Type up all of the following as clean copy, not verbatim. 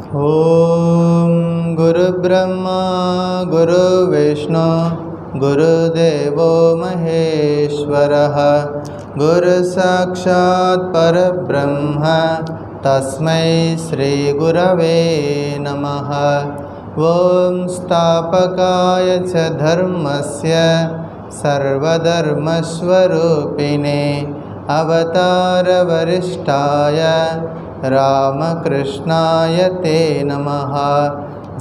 ॐ गुरुब्रह्मा गुरुविष्णु गुरुदेवो महेश्वरः गुरुसाक्षात् परब्रह्म तस्मै श्रीगुरवे नमः। ॐ स्थापकाय च धर्मस्य सर्वधर्मस्वरूपिणे अवतारवरिष्ठाय रामकृष्णाय ते नमः।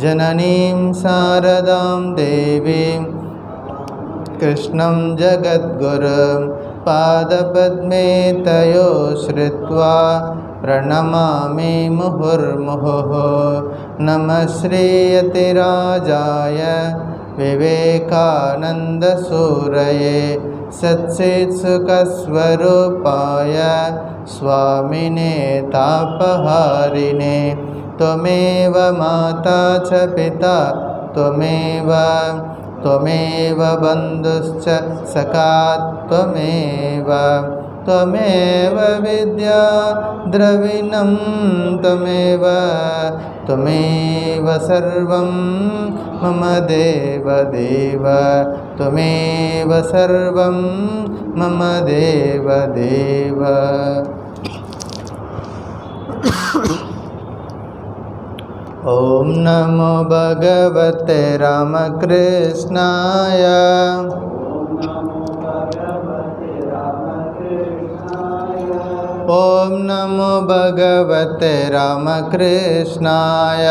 जननीं शारदां देवीं कृष्णं जगद्गुरुं पादपद्मे तयो श्रित्वा प्रणमामि मुहुर्मुहुः। नमः श्रीयतिराजाय विवेकानन्दसूरये सच्चित्सुखस्वरूपाय स्वामिने तापहारिणे। त्वमेव माता च पिता त्वमेव बन्धुश्च सखा त्वमेव विद्या द्रविणं त्वमेव सर्वं मम देवदेव त्वमेव सर्वं मम देवदेव। ॐ नमो भगवते रामकृष्णाय। ॐ नमो भगवते रामकृष्णाय।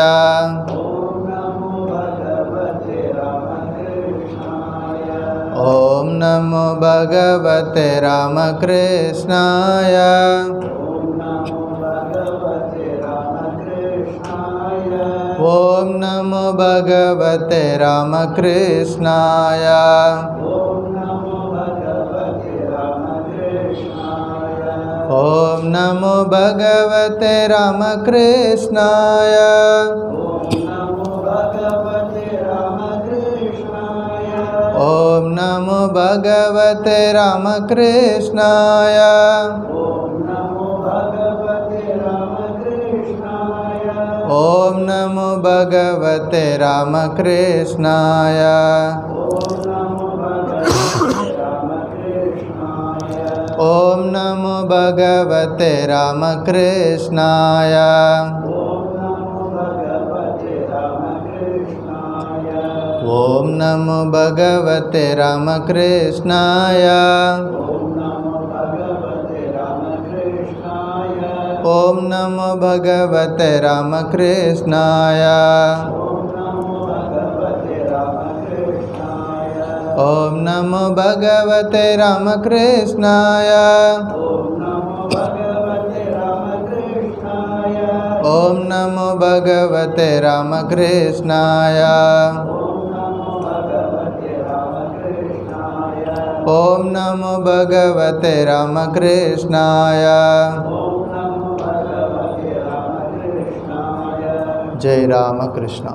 ॐ नमो भगवते रामकृष्णाय। ॐ नमो भगवते रामकृष्णाय। ॐ नमो भगवते रामकृष्णाय। ॐ नमो भगवते रामकृष्णाय। ॐ नमो भगवते रामकृष्णाय। ॐ नमो भगवते रामकृष्णाय। ॐ नमो भगवते रामकृष्णाय। ॐ नमो भगवते रामकृष्णाय। ॐ नमो भगवते रामकृष्णाय। ॐ नमो भगवते रामकृष्णाय। ॐ नमो भगवते रामकृष्णाय। जय रामकृष्ण।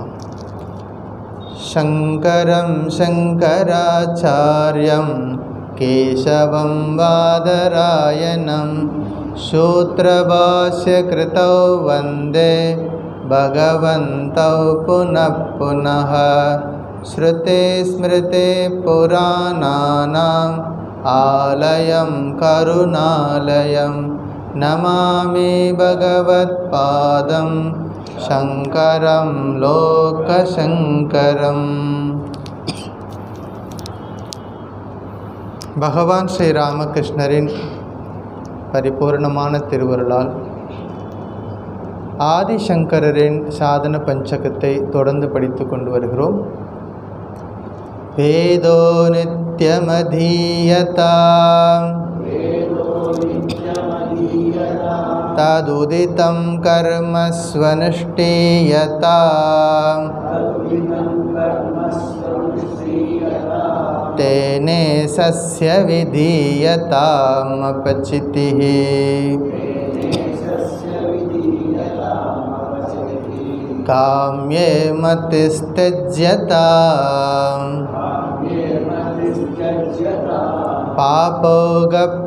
शङ्करं शङ्कराचार्यं केशवं बादरायणं सूत्रभाष्यकृतौ वन्दे भगवन्तौ पुनः पुनः। श्रुतिस्मृतिपुराणानाम् आलयं करुणालयं नमामि भगवत्पादं शङ्करं लोकशङ्करम्। பகவான் ஸ்ரீ ராமகிருஷ்ணரின் பரிபூர்ணமான திருவருளால் ஆதிசங்கரரின் சாதன பஞ்சகத்தை தொடர்ந்து படித்து கொண்டு வருகிறோம். வேதோ நித்யமதீயதாம் ததுதிதம் கர்ம ஸ்வனுஷ்டீயதாம் तेने सस्य विधीयताम् अपचितिः। काम्ये मतिस्त्यज्यताम् पापोगपरितूयताम्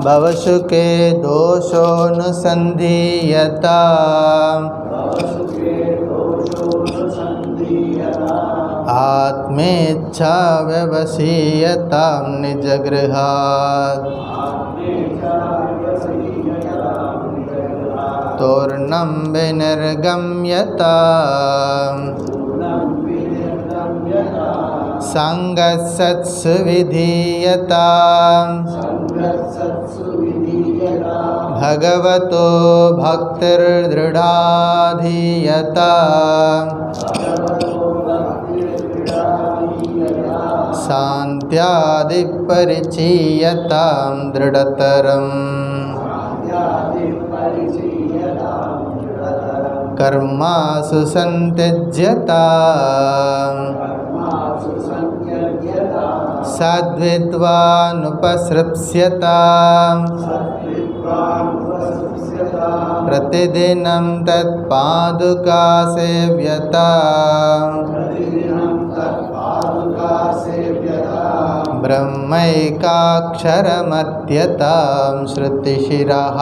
भवसुखे दोषोऽनुसन्धीयताम् आत्मेच्छा व्यवसीयतां निजगृहात् तोर्णं विनिर्गम्यताम् संगत्सत्सु विधीयताम् भगवतो भक्तिर्दृढाधीयताम् शान्त्यादिपरिचीयतां दृढतरम् कर्मासु सन्त्यज्यताम् सद्विद्वानुपसृप्स्यताम् प्रतिदिनं तत्पादुकासेव्यताम् ब्रह्मैकाक्षरमध्यतां श्रुतिशिरः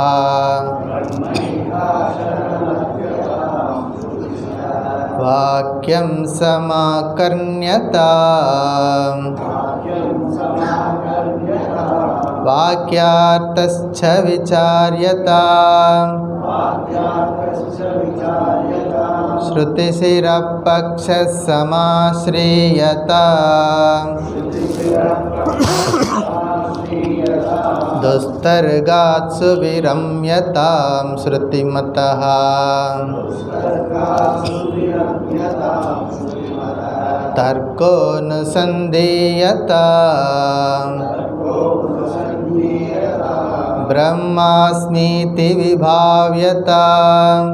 वाक्यं समाकर्ण्यताम् वाक्यार्थश्च विचार्यताम् श्रुतिशिरपक्षः समाश्रीयताम् दुस्तर्गात्सु विरम्यतां श्रुतिमतः तर्कोऽनुसन्धीयताम् ब्रह्मास्मीति विभाव्यताम्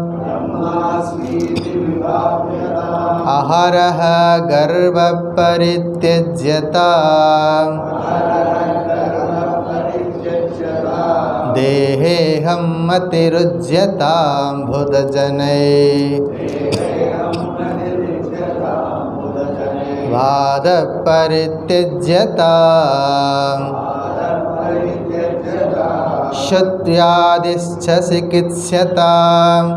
अहरः गर्वपरित्यज्यताम् देहेऽहं मतिरुज्यतां बुधजनैः वादपरित्यज्यताम् श्रुत्यादिश्च चिकित्स्यताम्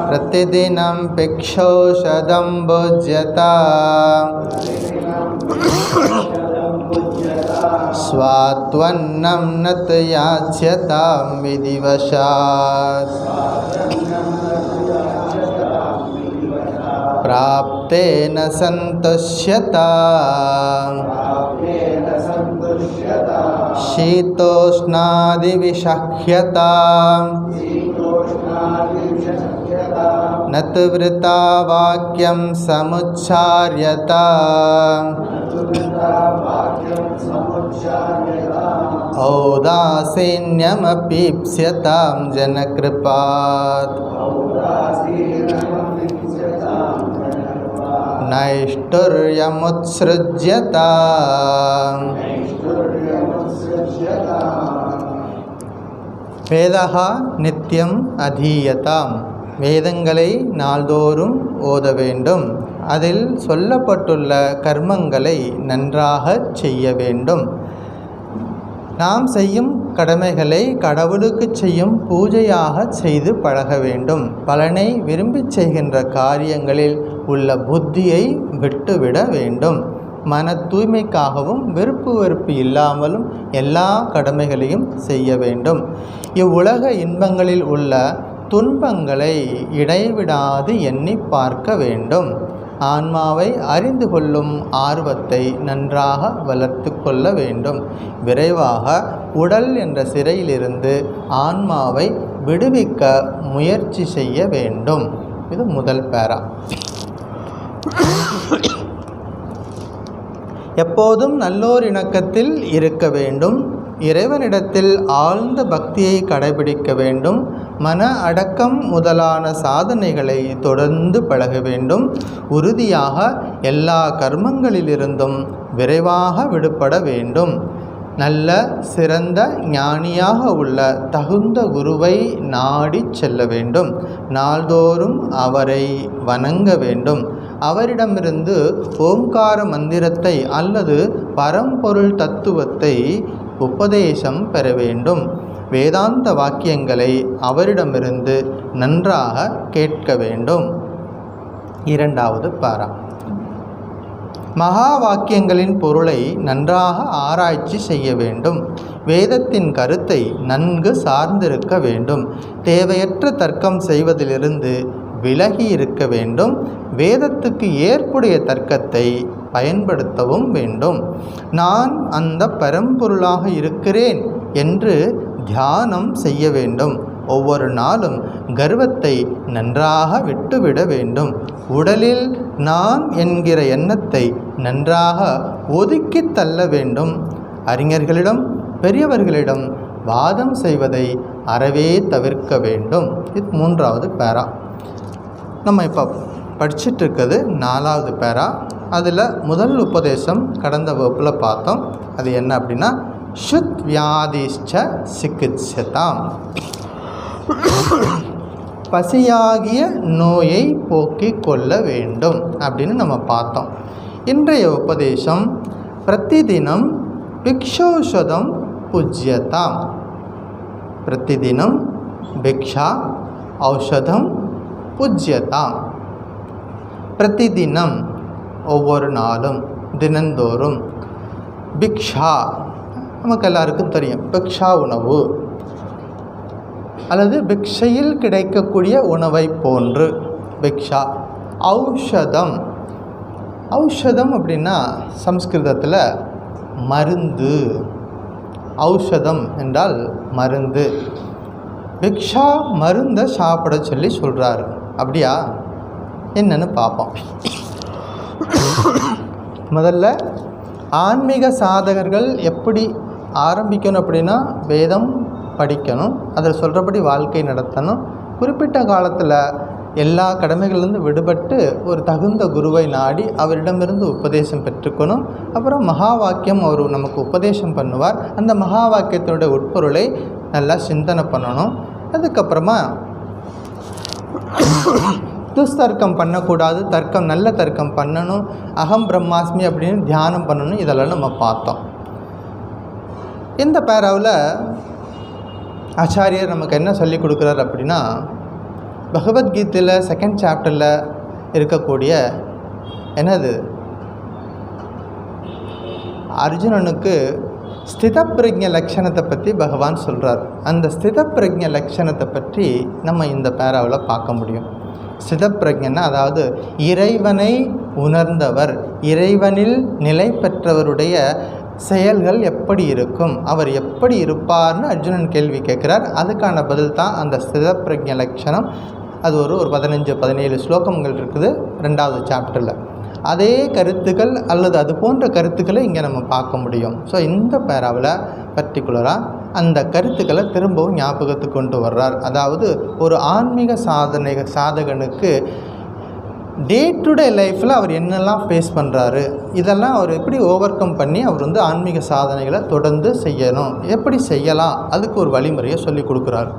प्रतिदिनं भिक्षौषधं भुज्यताम् स्वात्वन्नं न तु याच्यतां विधिवशात् प्राप्तेन सन्तुष्यताम् शीतोष्णादिविषह्यताम् न तु वृथा वाक्यं समुच्चार्यताम् औदासीन्यमपीप्स्यतां जनकृपात् नैष्ठुर्यमुत्सृज्यताम् வேதः நித்தியம் அதீயதாம். வேதங்களை நாள்தோறும் ஓத வேண்டும். அதில் சொல்லப்பட்டுள்ள கர்மங்களை நன்றாக செய்ய வேண்டும். நாம் செய்யும் கடமைகளை கடவுளுக்கு செய்யும் பூஜையாக செய்து பழக வேண்டும். பலனை விரும்பி செய்கின்ற காரியங்களில் உள்ள புத்தியை விட்டுவிட வேண்டும். மன தூய்மைக்காகவும் விருப்பு வெறுப்பு இல்லாமலும் எல்லா கடமைகளையும் செய்ய வேண்டும். இவ்வுலக இன்பங்களில் உள்ள துன்பங்களை இடைவிடாது எண்ணி பார்க்க வேண்டும். ஆன்மாவை அறிந்து கொள்ளும் ஆர்வத்தை நன்றாக வளர்த்து கொள்ள வேண்டும். விரைவாக உடல் என்ற சிறையிலிருந்து ஆன்மாவை விடுவிக்க முயற்சி செய்ய வேண்டும். இது முதல் பேரா. எப்போதும் நல்லோர் இணக்கத்தில் இருக்க வேண்டும். இறைவனிடத்தில் ஆழ்ந்த பக்தியை கடைபிடிக்க வேண்டும். மன அடக்கம் முதலான சாதனைகளை தொடர்ந்து பழக வேண்டும். உறுதியாக எல்லா கர்மங்களிலிருந்தும் விரைவாக விடுபட வேண்டும். நல்ல சிறந்த ஞானியாக உள்ள தகுந்த குருவை நாடி செல்ல வேண்டும். நாள்தோறும் அவரை வணங்க வேண்டும். அவரிடமிருந்து ஓம்கார மந்திரத்தை அல்லது பரம்பொருள் தத்துவத்தை உபதேசம் பெற வேண்டும். வேதாந்த வாக்கியங்களை அவரிடமிருந்து நன்றாக கேட்க வேண்டும். இரண்டாவது பாரா. மகா வாக்கியங்களின் பொருளை நன்றாக ஆராய்ச்சி செய்ய வேண்டும். வேதத்தின் கருத்தை நன்கு சார்ந்திருக்க வேண்டும். தேவையற்ற தர்க்கம் செய்வதிலிருந்து விலகி இருக்க வேண்டும். வேதத்துக்கு ஏற்புடைய தர்க்கத்தை பயன்படுத்தவும் வேண்டும். நான் அந்த பரம்பொருளாக இருக்கிறேன் என்று தியானம் செய்ய வேண்டும். ஒவ்வொரு நாளும் கர்வத்தை நன்றாக விட்டுவிட வேண்டும். உடலில் நான் என்கிற எண்ணத்தை நன்றாக ஒதுக்கி தள்ள வேண்டும். அறிஞர்களிடம் பெரியவர்களிடம் வாதம் செய்வதை அறவே தவிர்க்க வேண்டும். இது மூன்றாவது பேரா. நம்ம இப்போ படிச்சுட்டு இருக்கிறது நாலாவது பேரா. அதில் முதல் உபதேசம் கடந்த வகுப்பில் பார்த்தோம். அது என்ன அப்படின்னா, சுத் வியாதிஷ்ச சிகித்சதாம், பசியாகிய நோயை போக்கிக் கொள்ள வேண்டும் அப்படின்னு நம்ம பார்த்தோம். இன்றைய உபதேசம் பிரதிதினம் பிக்ஷௌஷதம் புஜ்யதாம். பிரதிதினம் பிக்ஷா ஔஷதம் புஜ்யதாம். பிரதிதினம் ஒவ்வொரு நாளும், தினந்தோறும். பிக்ஷா நமக்கு எல்லாருக்கும் தெரியும், பிக்ஷா உணவு அல்லது பிக்ஷையில் கிடைக்கக்கூடிய உணவை போன்று பிக்ஷா. ஔஷதம், ஔஷதம் அப்படின்னா சம்ஸ்கிருதத்தில் மருந்து. ஔஷதம் என்றால் மருந்து. பிக்ஷா மருந்தை சாப்பிட சொல்லி சொல்கிறாரு. அப்படியா? என்னன்னு பார்ப்போம். முதல்ல ஆன்மீக சாதகர்கள் எப்படி ஆரம்பிக்கணும் அப்படின்னா, வேதம் படிக்கணும், அதில் சொல்கிறபடி வாழ்க்கை நடத்தணும். குறிப்பிட்ட காலத்தில் எல்லா கடமைகளிலிருந்து விடுபட்டு ஒரு தகுந்த குருவை நாடி அவரிடமிருந்து உபதேசம் பெற்றுக்கணும். அப்புறம் மகா வாக்கியம் அவர் நமக்கு உபதேசம் பண்ணுவார். அந்த மகா வாக்கியத்தினுடைய உட்பொருளை நல்லா சிந்தனை பண்ணணும். அதுக்கப்புறமா துஸ்தர்க்கம் பண்ணக்கூடாது, தர்க்கம் நல்ல தர்க்கம் பண்ணணும், அகம் பிரம்மாஸ்மி அப்படின்னு தியானம் பண்ணணும். இதெல்லாம் நம்ம பார்த்தோம். இந்த பேராவில் ஆச்சாரியர் நமக்கு என்ன சொல்லி கொடுக்குறார் அப்படின்னா, பகவத்கீதையில் 2nd சாப்டரில் இருக்கக்கூடிய என்னது, அர்ஜுனனுக்கு ஸ்திதப்பிரஜ்ஞ லட்சணத்தை பற்றி பகவான் சொல்கிறார். அந்த ஸ்திதப்பிரஜ்ஞ லட்சணத்தை பற்றி நம்ம இந்த பேராவில் பார்க்க முடியும். ஸ்திதப்பிரஜ்ஞன்னா அதாவது இறைவனை உணர்ந்தவர், இறைவனில் நிலை பெற்றவருடைய செயல்கள் எப்படி இருக்கும், அவர் எப்படி இருப்பார்னு அர்ஜுனன் கேள்வி கேட்குறார். அதுக்கான பதில் தான் அந்த ஸ்திதப்பிரஜ்ஞ லட்சணம். அது ஒரு 15-17 ஸ்லோகங்கள் இருக்குது 2வது சாப்டரில். அதே கருத்துக்கள் அல்லது அது போன்ற கருத்துக்களை இங்கே நம்ம பார்க்க முடியும். ஸோ இந்த பேராவில் பர்டிகுலராக அந்த கருத்துக்களை திரும்பவும் ஞாபகத்துக்கு கொண்டு வர்றார். அதாவது ஒரு ஆன்மீக சாதகனுக்கு டே டு டே லைஃப்பில் அவர் என்னெல்லாம் ஃபேஸ் பண்ணுறாரு, இதெல்லாம் அவர் எப்படி ஓவர் கம் பண்ணி அவர் ஆன்மீக சாதனைகளை தொடர்ந்து செய்யணும், எப்படி செய்யலாம், அதுக்கு ஒரு வழிமுறையை சொல்லி கொடுக்குறார்.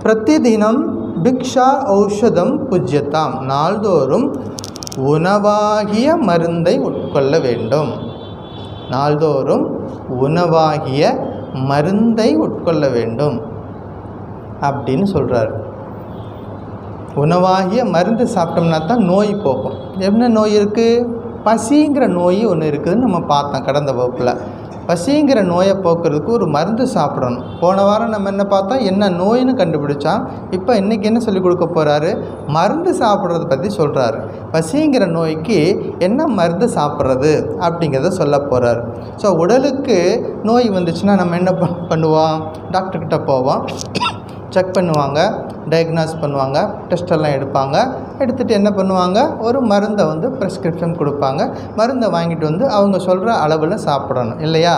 பிரதிதினம் பிக்ஷா ஔஷதம் புஜ்யதாம், நாள்தோறும் உணவாகிய மருந்தை உட்கொள்ள வேண்டும். நாள்தோறும் உணவாகிய மருந்தை உட்கொள்ள வேண்டும் அப்படின்னு சொல்கிறார். உணவாகிய மருந்து சாப்பிட்டோம்னா தான் நோய் போகும். என்ன நோய் இருக்குது? பசிங்கிற நோய் ஒன்று இருக்குதுன்னு நம்ம பார்த்தோம் கடந்த வகுப்பில். பசிங்கிற நோயை போக்குறதுக்கு ஒரு மருந்து சாப்பிடணும். போன வாரம் நம்ம என்ன பார்த்தோம், என்ன நோயின்னு கண்டுபிடிச்சான். இப்போ இன்றைக்கி என்ன சொல்லி கொடுக்க போகிறாரு, மருந்து சாப்பிட்றத பற்றி சொல்கிறாரு. பசிங்கிற நோய்க்கு என்ன மருந்து சாப்பிட்றது அப்படிங்கிறத சொல்ல போகிறார். ஸோ உடலுக்கு நோய் வந்துச்சுன்னா நம்ம என்ன பண்ணுவோம், டாக்டர்கிட்ட போவோம், செக் பண்ணுவாங்க, டயக்னாஸ் பண்ணுவாங்க, டெஸ்டெல்லாம் எடுப்பாங்க. எடுத்துகிட்டு என்ன பண்ணுவாங்க, ஒரு மருந்தை ப்ரெஸ்கிரிப்ஷன் கொடுப்பாங்க. மருந்தை வாங்கிட்டு அவங்க சொல்கிற அளவில் சாப்பிடணும் இல்லையா?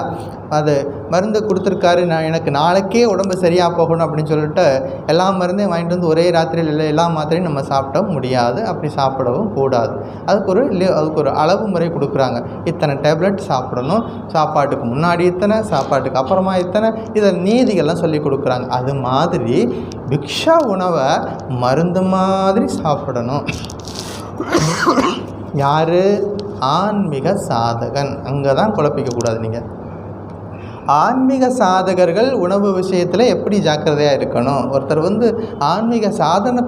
அது மருந்து கொடுத்துருக்காரு, எனக்கு நாளைக்கே உடம்பு சரியாக போகணும் அப்படின்னு சொல்லிட்டு எல்லா மருந்தையும் வாங்கிட்டு ஒரே ராத்திரியில் இல்லை எல்லா மாத்திரையும் நம்ம சாப்பிட முடியாது. அப்படி சாப்பிடவும் கூடாது. அதுக்கு ஒரு அளவு முறை கொடுக்குறாங்க. இத்தனை டேப்லெட் சாப்பிடணும், சாப்பாட்டுக்கு முன்னாடி இத்தனை, சாப்பாட்டுக்கு அப்புறமா இத்தனை, இதில் நீதிகள்லாம் சொல்லி கொடுக்குறாங்க. அது மாதிரி பிக்ஷா உணவை மருந்து மாதிரி சாப்பிடணும். யார்? ஆன்மீக சாதகன். அங்கே தான் குழப்பிக்கக்கூடாது. நீங்கள் ஆன்மீக சாதகர்கள் உணவு விஷயத்தில் எப்படி ஜாக்கிரதையாக இருக்கணும்? ஒருத்தர் ஆன்மீக சாதனை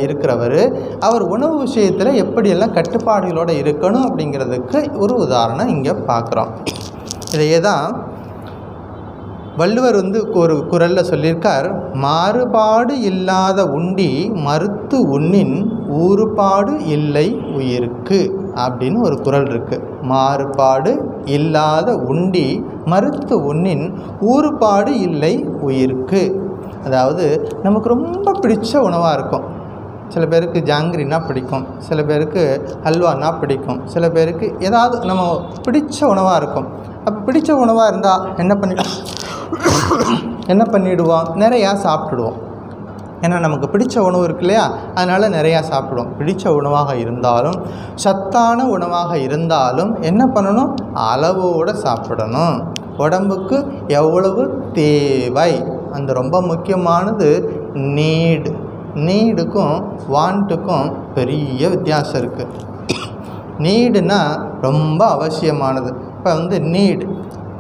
இருக்கிறவர் அவர் உணவு விஷயத்தில் எப்படியெல்லாம் கட்டுப்பாடுகளோடு இருக்கணும் அப்படிங்கிறதுக்கு ஒரு உதாரணம் இங்கே பார்க்குறோம். இதையே தான் வள்ளுவர் ஒரு குறளில் சொல்லியிருக்கார், மாறுபாடு இல்லாத உண்டி மறுத்து உண்ணின் ஊறுபாடு இல்லை உயிருக்கு அப்படின்னு ஒரு குறள் இருக்குது. மாறுபாடு இல்லாத உண்டி மறுத்து உண்ணின் ஊறுபாடு இல்லை உயிருக்கு. அதாவது நமக்கு ரொம்ப பிடிச்ச உணவாக இருக்கும். சில பேருக்கு ஜாங்கிரினா பிடிக்கும், சில பேருக்கு ஹல்வானா பிடிக்கும், சில பேருக்கு ஏதாவது நம்ம பிடிச்ச உணவாக இருக்கும். அப்போ பிடிச்ச உணவாக இருந்தால் என்ன பண்ணிவிடுவோம்? நிறையா சாப்பிட்டுடுவோம். ஏன்னா நமக்கு பிடிச்ச உணவு இருக்கு இல்லையா, அதனால் நிறையா சாப்பிடுவோம். பிடிச்ச உணவாக இருந்தாலும் சத்தான உணவாக இருந்தாலும் என்ன பண்ணணும்? அளவோடு சாப்பிடணும். உடம்புக்கு எவ்வளவு தேவை, அந்த ரொம்ப முக்கியமானது நீடுக்கும் வாண்ட்டுக்கும் பெரிய வித்தியாசம் இருக்குது. நீடுனா ரொம்ப அவசியமானது. இப்போ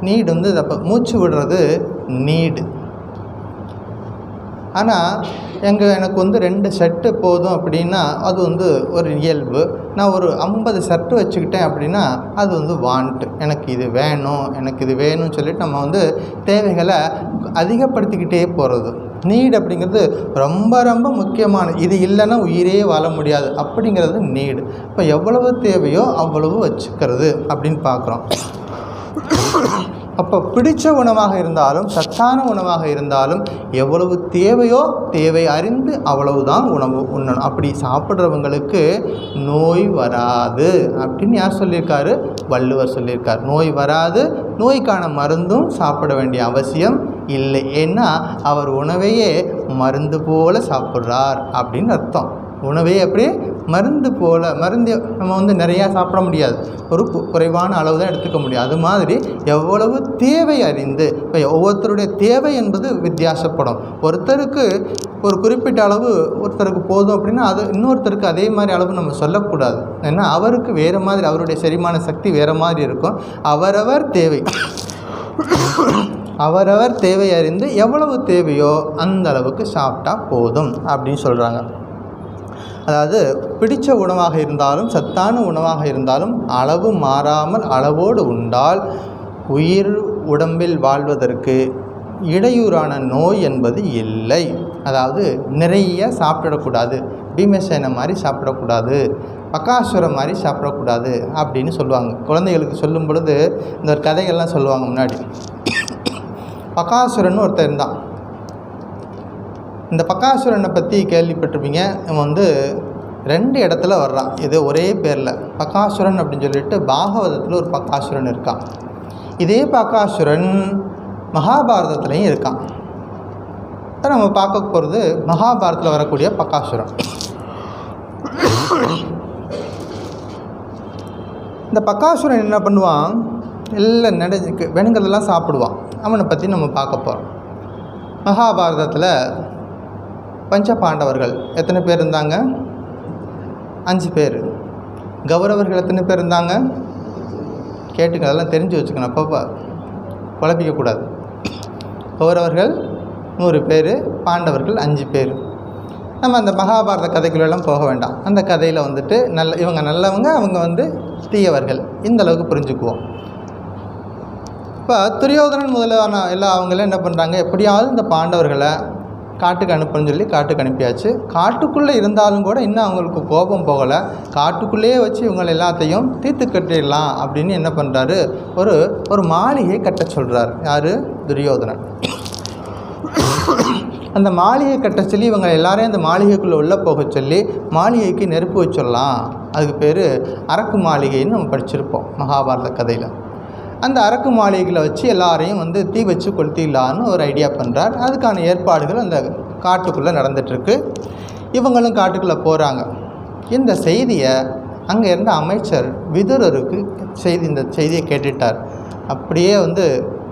நீடு அப்போ மூச்சு விடுறது நீடு. ஆனால் எனக்கு 2 ஷர்ட்டு போதும் அப்படின்னா அது ஒரு இயல்பு. நான் ஒரு 50 ஷர்ட்டு வச்சுக்கிட்டேன் அப்படின்னா அது வாண்ட்டு. எனக்கு இது வேணும்னு சொல்லிட்டு நம்ம தேவைகளை அதிகப்படுத்திக்கிட்டே போகிறது. நீடு அப்படிங்கிறது ரொம்ப ரொம்ப முக்கியமானது. இது இல்லைன்னா உயிரே வாழ முடியாது அப்படிங்கிறது நீடு. இப்போ எவ்வளவு தேவையோ அவ்வளவு வச்சுக்கிறது அப்படின்னு பார்க்குறோம். அப்போ பிடிச்ச உணவாக இருந்தாலும் சத்தான உணவாக இருந்தாலும் எவ்வளவு தேவையோ தேவை அறிந்து அவ்வளவுதான் உணவு உண்ணணும். அப்படி சாப்பிட்றவங்களுக்கு நோய் வராது அப்படின்னு யார் சொல்லியிருக்காரு? வள்ளுவர் சொல்லியிருக்கார். நோய் வராது, நோய்க்கான மருந்தும் சாப்பிட வேண்டிய அவசியம் இல்லை. ஏன்னா அவர் உணவையே மருந்து போல சாப்பிட்றார் அப்படின்னு அர்த்தம். உணவே அப்படியே மருந்து போல். மருந்து நம்ம நிறையா சாப்பிட முடியாது, ஒரு குறைவான அளவு தான் எடுத்துக்க முடியும். அது மாதிரி எவ்வளவு தேவை அறிந்து, இப்போ ஒவ்வொருத்தருடைய தேவை என்பது வித்தியாசப்படும். ஒருத்தருக்கு ஒரு குறிப்பிட்ட அளவு ஒருத்தருக்கு போதும் அப்படின்னா அது இன்னொருத்தருக்கு அதே மாதிரி அளவு நம்ம சொல்லக்கூடாது. ஏன்னா அவருக்கு வேறு மாதிரி, அவருடைய செரிமான சக்தி வேறு மாதிரி இருக்கும். அவரவர் தேவை அறிந்து எவ்வளவு தேவையோ அந்த அளவுக்கு சாப்பிட்டா போதும் அப்படின்னு சொல்கிறாங்க. அதாவது பிடித்த உணவாக இருந்தாலும் சத்தான உணவாக இருந்தாலும் அளவு மாறாமல் அளவோடு உண்டால் உயிர் உடம்பில் வாழ்வதற்கு இடையூறான நோய் என்பது இல்லை. அதாவது நிறைய சாப்பிடக்கூடாது, பீமசேனை மாதிரி சாப்பிடக்கூடாது, பகாசுரம் மாதிரி சாப்பிடக்கூடாது அப்படின்னு சொல்லுவாங்க. குழந்தைகளுக்கு சொல்லும் பொழுது இந்த ஒரு கதைகள்லாம் சொல்லுவாங்க. முன்னாடி பகாசுரன் ஒருத்தர் இருந்தான். இந்த பகாசுரனை பற்றி கேள்விப்பட்டிருப்பீங்க. இவன் 2 இடத்துல வர்றான். இது ஒரே பேரில் பகாசுரன் அப்படின்னு சொல்லிட்டு பாகவதத்தில் ஒரு பகாசுரன் இருக்கான். இதே பகாசுரன் மகாபாரதத்துலேயும் இருக்கான். நம்ம பார்க்க போகிறது மகாபாரதத்தில் வரக்கூடிய பகாசுரன். இந்த பகாசுரன் என்ன பண்ணுவான்? எல்லாம் வேணுங்கிறதெல்லாம் சாப்பிடுவான். அவனை பற்றி நம்ம பார்க்க போகிறோம். மகாபாரதத்தில் பஞ்ச பாண்டவர்கள் எத்தனை பேர் இருந்தாங்க? 5 பேர். கௌரவர்கள் எத்தனை பேர் இருந்தாங்க? கேட்டுக்க, அதெல்லாம் தெரிஞ்சு வச்சுக்கணும், அப்பப்போ குழப்பிக்கக்கூடாது. கௌரவர்கள் 100 பேர், பாண்டவர்கள் 5 பேர். நம்ம அந்த மகாபாரத கதைக்குள்ளெல்லாம் போக வேண்டாம். அந்த கதையில் இவங்க நல்லவங்க, அவங்க தீயவர்கள், இந்த அளவுக்கு புரிஞ்சுக்குவோம். இப்போ துரியோதனன் முதலான அவங்களும் என்ன பண்ணுறாங்க? எப்படியாவது இந்த பாண்டவர்களை காட்டுக்கு அனுப்புன்னு சொல்லி காட்டுக்கு அனுப்பியாச்சு. காட்டுக்குள்ளே இருந்தாலும் கூட இன்னும் அவங்களுக்கு கோபம் போகலை. காட்டுக்குள்ளேயே வச்சு இவங்களை எல்லாத்தையும் தீர்த்து கட்டிடலாம் அப்படின்னு என்ன பண்ணுறாரு? ஒரு மாளிகை கட்ட சொல்கிறார். யார்? துரியோதனன். அந்த மாளிகை கட்ட சொல்லி இவங்க எல்லாரையும் அந்த மாளிகைக்குள்ளே உள்ளே போக சொல்லி மாளிகைக்கு நெருப்பு வச்சிடலாம். அதுக்கு பேர் அரக்கு மாளிகைன்னு நம்ம படிச்சிருப்போம் மகாபாரத கதையில். அந்த அரக்கு மாளிகைகளை வச்சு எல்லாரையும் தீ வச்சு கொளுத்திடலான்னு ஒரு ஐடியா பண்ணுறார். அதுக்கான ஏற்பாடுகள் அந்த காட்டுக்குள்ளே நடந்துகிட்ருக்கு. இவங்களும் காட்டுக்குள்ளே போகிறாங்க. இந்த செய்தியை அங்கே இருந்த அமைச்சர் விதுரருக்கு இந்த செய்தியை கேட்டுட்டார். அப்படியே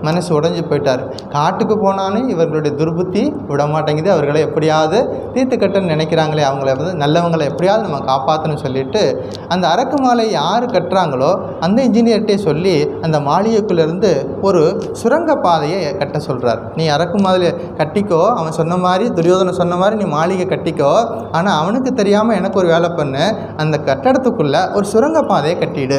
மனசு உடைஞ்சு போயிட்டார். காட்டுக்கு போனாலும் இவர்களுடைய துர்புத்தி விட மாட்டேங்குது. அவர்களை எப்படியாவது தீர்த்து கட்டன்னு நினைக்கிறாங்களே, அவங்கள வந்து நல்லவங்களை எப்படியாவது நம்ம காப்பாற்றணும்னு சொல்லிட்டு அந்த அரக்கு மாலை யார் கட்டுறாங்களோ அந்த இன்ஜினியர்கிட்டே சொல்லி அந்த மாளிகைக்குள்ளேருந்து ஒரு சுரங்க பாதையை கட்ட சொல்கிறார். நீ அரக்கு மாலை கட்டிக்கோ, அவன் சொன்ன மாதிரி, துரியோதனை சொன்ன மாதிரி நீ மாளிகை கட்டிக்கோ, ஆனால் அவனுக்கு தெரியாமல் எனக்கு ஒரு வேலை பண்ணு, அந்த கட்டடத்துக்குள்ளே ஒரு சுரங்க பாதையை கட்டிடு.